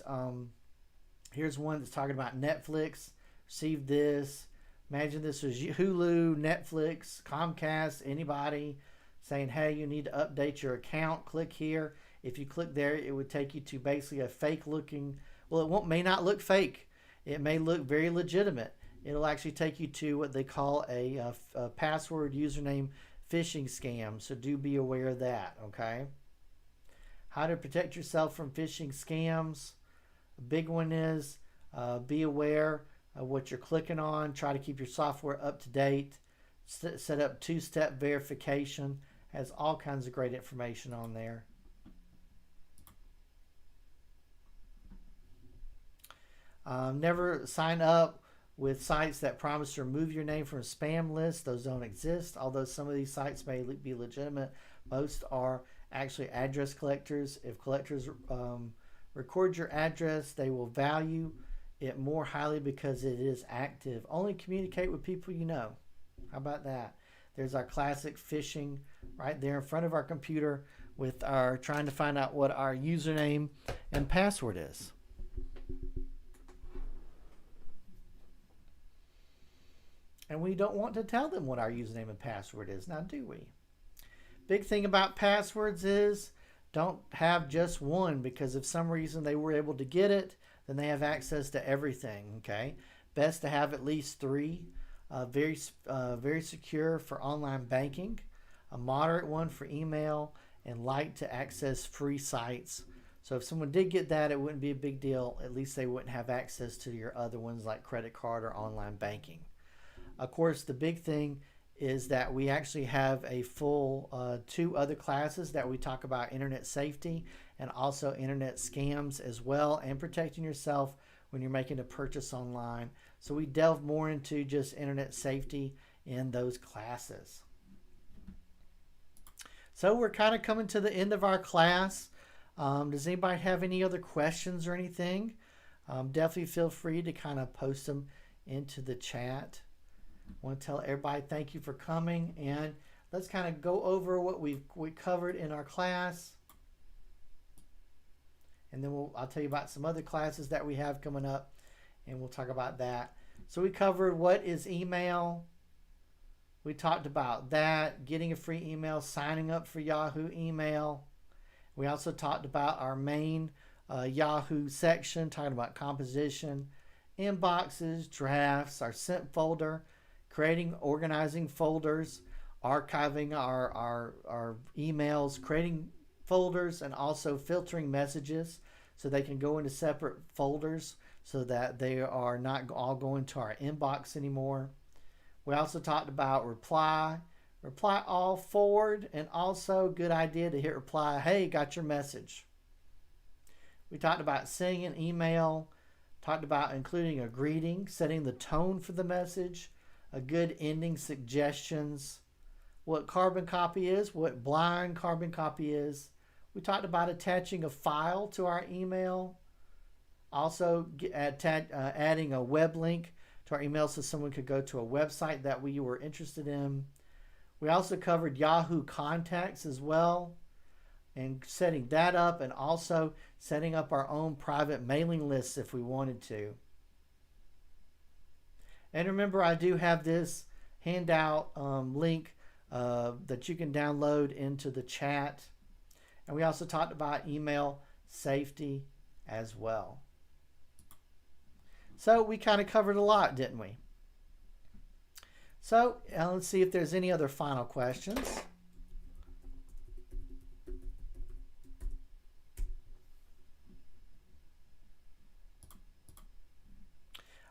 here's one that's talking about Netflix. Receive this. Imagine this was Hulu, Netflix, Comcast, anybody saying, hey, you need to update your account. Click here. If you click there, it would take you to basically a fake looking, well, may not look fake. It may look very legitimate. It'll actually take you to what they call a password username phishing scam. So do be aware of that, okay? How to protect yourself from phishing scams. A big one is be aware of what you're clicking on. Try to keep your software up to date. Set up two-step verification. Has all kinds of great information on there. Never sign up with sites that promise to remove your name from a spam list. Those don't exist. Although some of these sites may be legitimate, most are actually address collectors. If collectors record your address, they will value it more highly because it is active. Only communicate with people you know. How about that? There's our classic phishing right there in front of our computer with our trying to find out what our username and password is. And we don't want to tell them what our username and password is, now do we? Big thing about passwords is don't have just one, because if some reason they were able to get it, then they have access to everything, okay? Best to have at least 3. Very secure for online banking, a moderate one for email, and light to access free sites. So if someone did get that, it wouldn't be a big deal. At least they wouldn't have access to your other ones like credit card or online banking. Of course, the big thing is that we actually have a full 2 other classes that we talk about internet safety and also internet scams as well, and protecting yourself when you're making a purchase online. So we delve more into just internet safety in those classes. So we're kind of coming to the end of our class. Does anybody have any other questions or anything? Definitely feel free to kind of post them into the chat. I want to tell everybody thank you for coming, and let's kind of go over what we covered in our class, and then I'll tell you about some other classes that we have coming up, and we'll talk about that. So we covered what is email. We talked about that, getting a free email, signing up for Yahoo email. We also talked about our main Yahoo section, talking about composition inboxes, drafts, our sent folder, creating, organizing folders, archiving our emails, creating folders, and also filtering messages so they can go into separate folders so that they are not all going to our inbox anymore. We also talked about reply all, forward, and also good idea to hit reply, hey, got your message. We talked about sending an email, talked about including a greeting, setting the tone for the message, a good ending, suggestions, what carbon copy is, what blind carbon copy is. We talked about attaching a file to our email, also adding a web link to our email so someone could go to a website that we were interested in. We also covered Yahoo Contacts as well and setting that up, and also setting up our own private mailing lists if we wanted to. And remember, I do have this handout link that you can download into the chat. And we also talked about email safety as well. So we kind of covered a lot, didn't we? So let's see if there's any other final questions.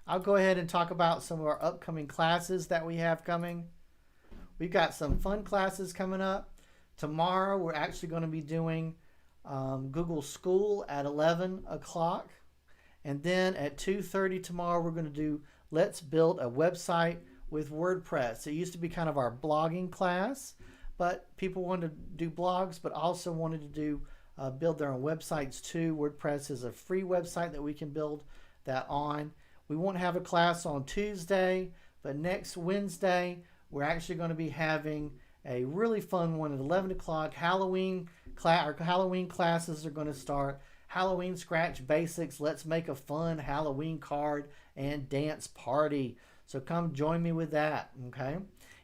I'll go ahead and talk about some of our upcoming classes that we have coming. We've got some fun classes coming up. Tomorrow we're actually going to be doing Google School at 11 o'clock. And then at 2:30 tomorrow we're going to do Let's Build a Website with WordPress. It used to be kind of our blogging class, but people wanted to do blogs but also wanted to do build their own websites too. WordPress is a free website that we can build that on. We won't have a class on Tuesday, but next Wednesday we're actually going to be having a really fun one at 11 o'clock. Halloween classes are going to start. Halloween Scratch Basics. Let's make a fun Halloween card and dance party. So come join me with that, okay?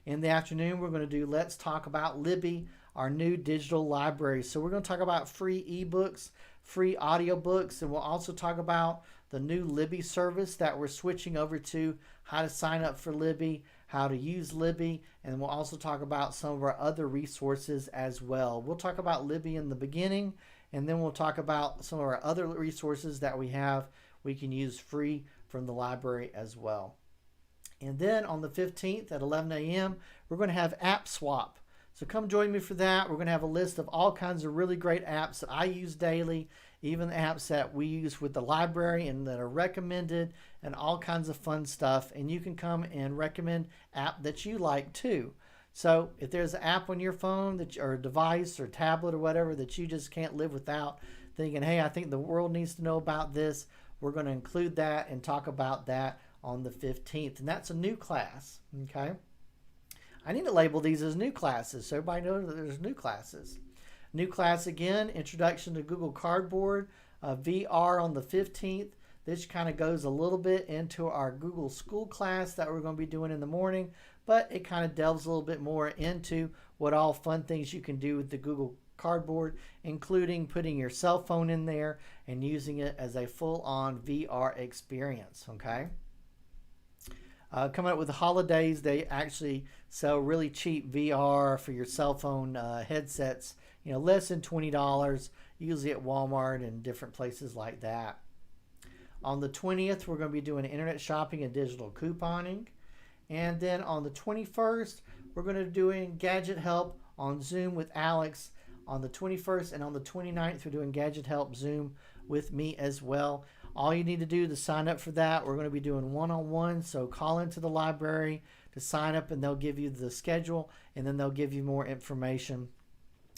In the afternoon, we're going to do Let's Talk About Libby, our new digital library. So we're going to talk about free ebooks, free audiobooks, and we'll also talk about the new Libby service that we're switching over to, how to sign up for Libby, how to use Libby, and we'll also talk about some of our other resources as well. We'll talk about Libby in the beginning, and then we'll talk about some of our other resources that we have we can use free from the library as well. And then on the 15th at 11 a.m., we're going to have App Swap. So come join me for that. We're going to have a list of all kinds of really great apps that I use daily, even the apps that we use with the library and that are recommended, and all kinds of fun stuff. And you can come and recommend app that you like too. So if there's an app on your phone that, or a device or tablet or whatever that you just can't live without, thinking, hey, I think the world needs to know about this, we're going to include that and talk about that on the 15th. And that's a new class, okay? I need to label these as new classes so everybody knows that there's new classes. New class again, Introduction to Google Cardboard, VR on the 15th. This kind of goes a little bit into our Google School class that we're going to be doing in the morning, but it kind of delves a little bit more into what all fun things you can do with the Google Cardboard, including putting your cell phone in there and using it as a full-on VR experience, okay? Coming up with the holidays, they actually sell really cheap VR for your cell phone headsets, you know, less than $20, usually at Walmart and different places like that. On the 20th, we're going to be doing internet shopping and digital couponing. And then on the 21st, we're going to be doing Gadget Help on Zoom with Alex on the 21st. And on the 29th, we're doing Gadget Help Zoom with me as well. All you need to do to sign up for that, we're going to be doing one-on-one. So call into the library to sign up, and they'll give you the schedule, and then they'll give you more information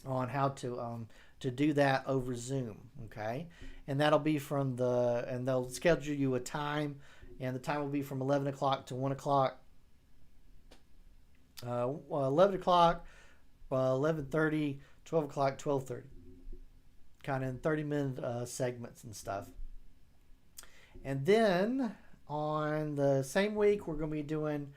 on how to do that over Zoom, okay? And that'll be from and they'll schedule you a time, and the time will be from 11 o'clock to 1 o'clock. 11 o'clock, 11:30, 12 o'clock, 12:30. Kind of in 30-minute segments and stuff. And then on the same week, we're going to be doing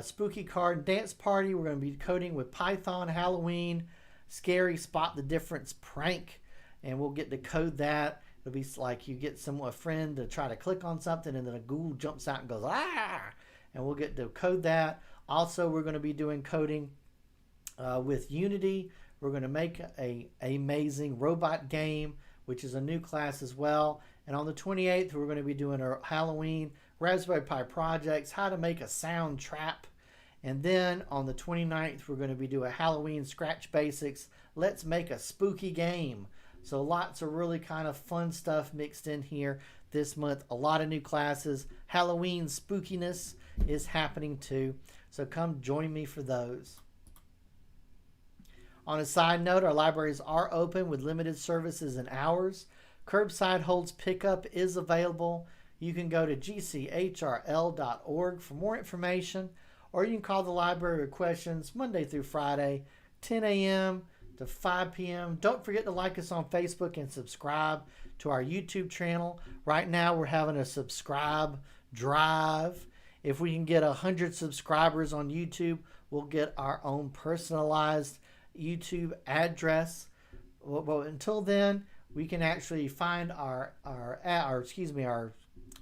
Spooky Card Dance Party. We're going to be coding with Python, Halloween, Scary Spot the Difference prank, and we'll get to code that. It'll be like you get a friend to try to click on something, and then a ghoul jumps out and goes, ah! And we'll get to code that. Also, we're going to be doing coding with Unity. We're going to make a amazing robot game, which is a new class as well. And on the 28th, we're going to be doing our Halloween Raspberry Pi projects, how to make a sound trap. And then on the 29th, we're going to be doing Halloween Scratch Basics. Let's make a spooky game. So lots of really kind of fun stuff mixed in here this month. A lot of new classes. Halloween spookiness is happening too. So come join me for those. On a side note, our libraries are open with limited services and hours. Curbside holds pickup is available. You can go to gchrl.org for more information, or you can call the library with questions Monday through Friday, 10 a.m. to 5 p.m. Don't forget to like us on Facebook and subscribe to our YouTube channel. Right now, we're having a subscribe drive. If we can get 100 subscribers on YouTube, we'll get our own personalized YouTube address. Well, until then, we can actually find our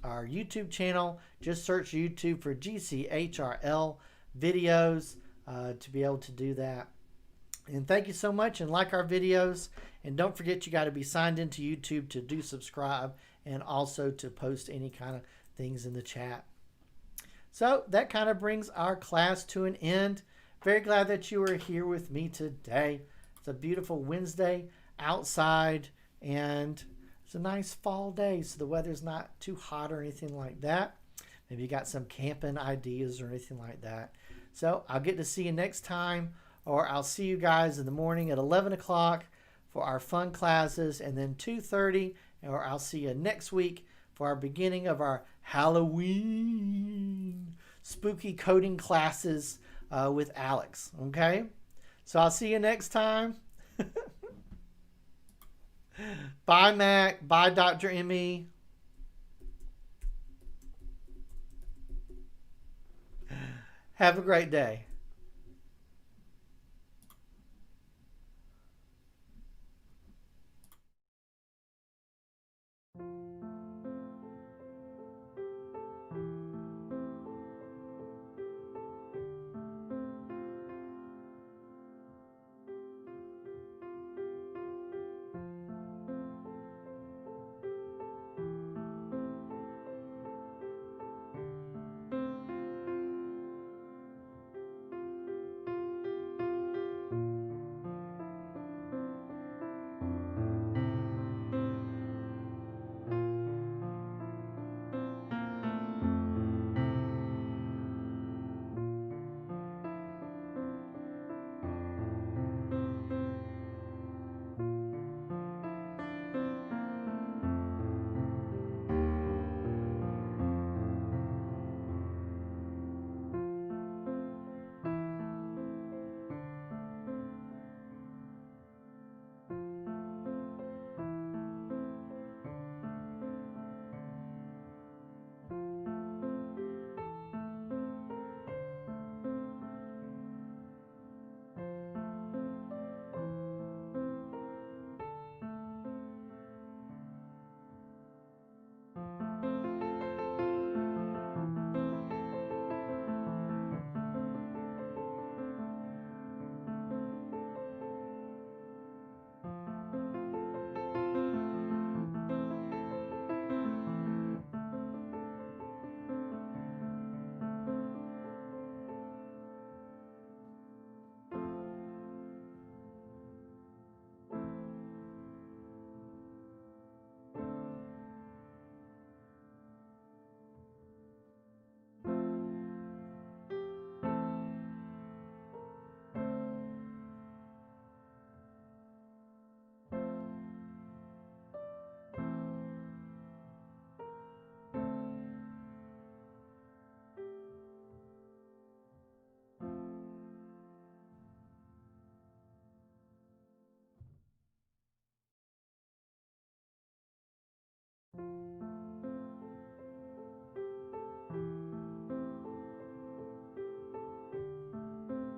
YouTube channel. Just search YouTube for GCHRL videos to be able to do that. And thank you so much, and like our videos. And don't forget, you got to be signed into YouTube to do subscribe, and also to post any kind of things in the chat. So that kind of brings our class to an end. Very glad that you are here with me today. It's a beautiful Wednesday outside, and it's a nice fall day, so the weather's not too hot or anything like that. Maybe you got some camping ideas or anything like that. So I'll get to see you next time, or I'll see you guys in the morning at 11 o'clock for our fun classes, and then 2:30, or I'll see you next week for our beginning of our Halloween spooky coding classes with Alex. Okay? So I'll see you next time. Bye, Mac. Bye, Dr. Emmy. Have a great day.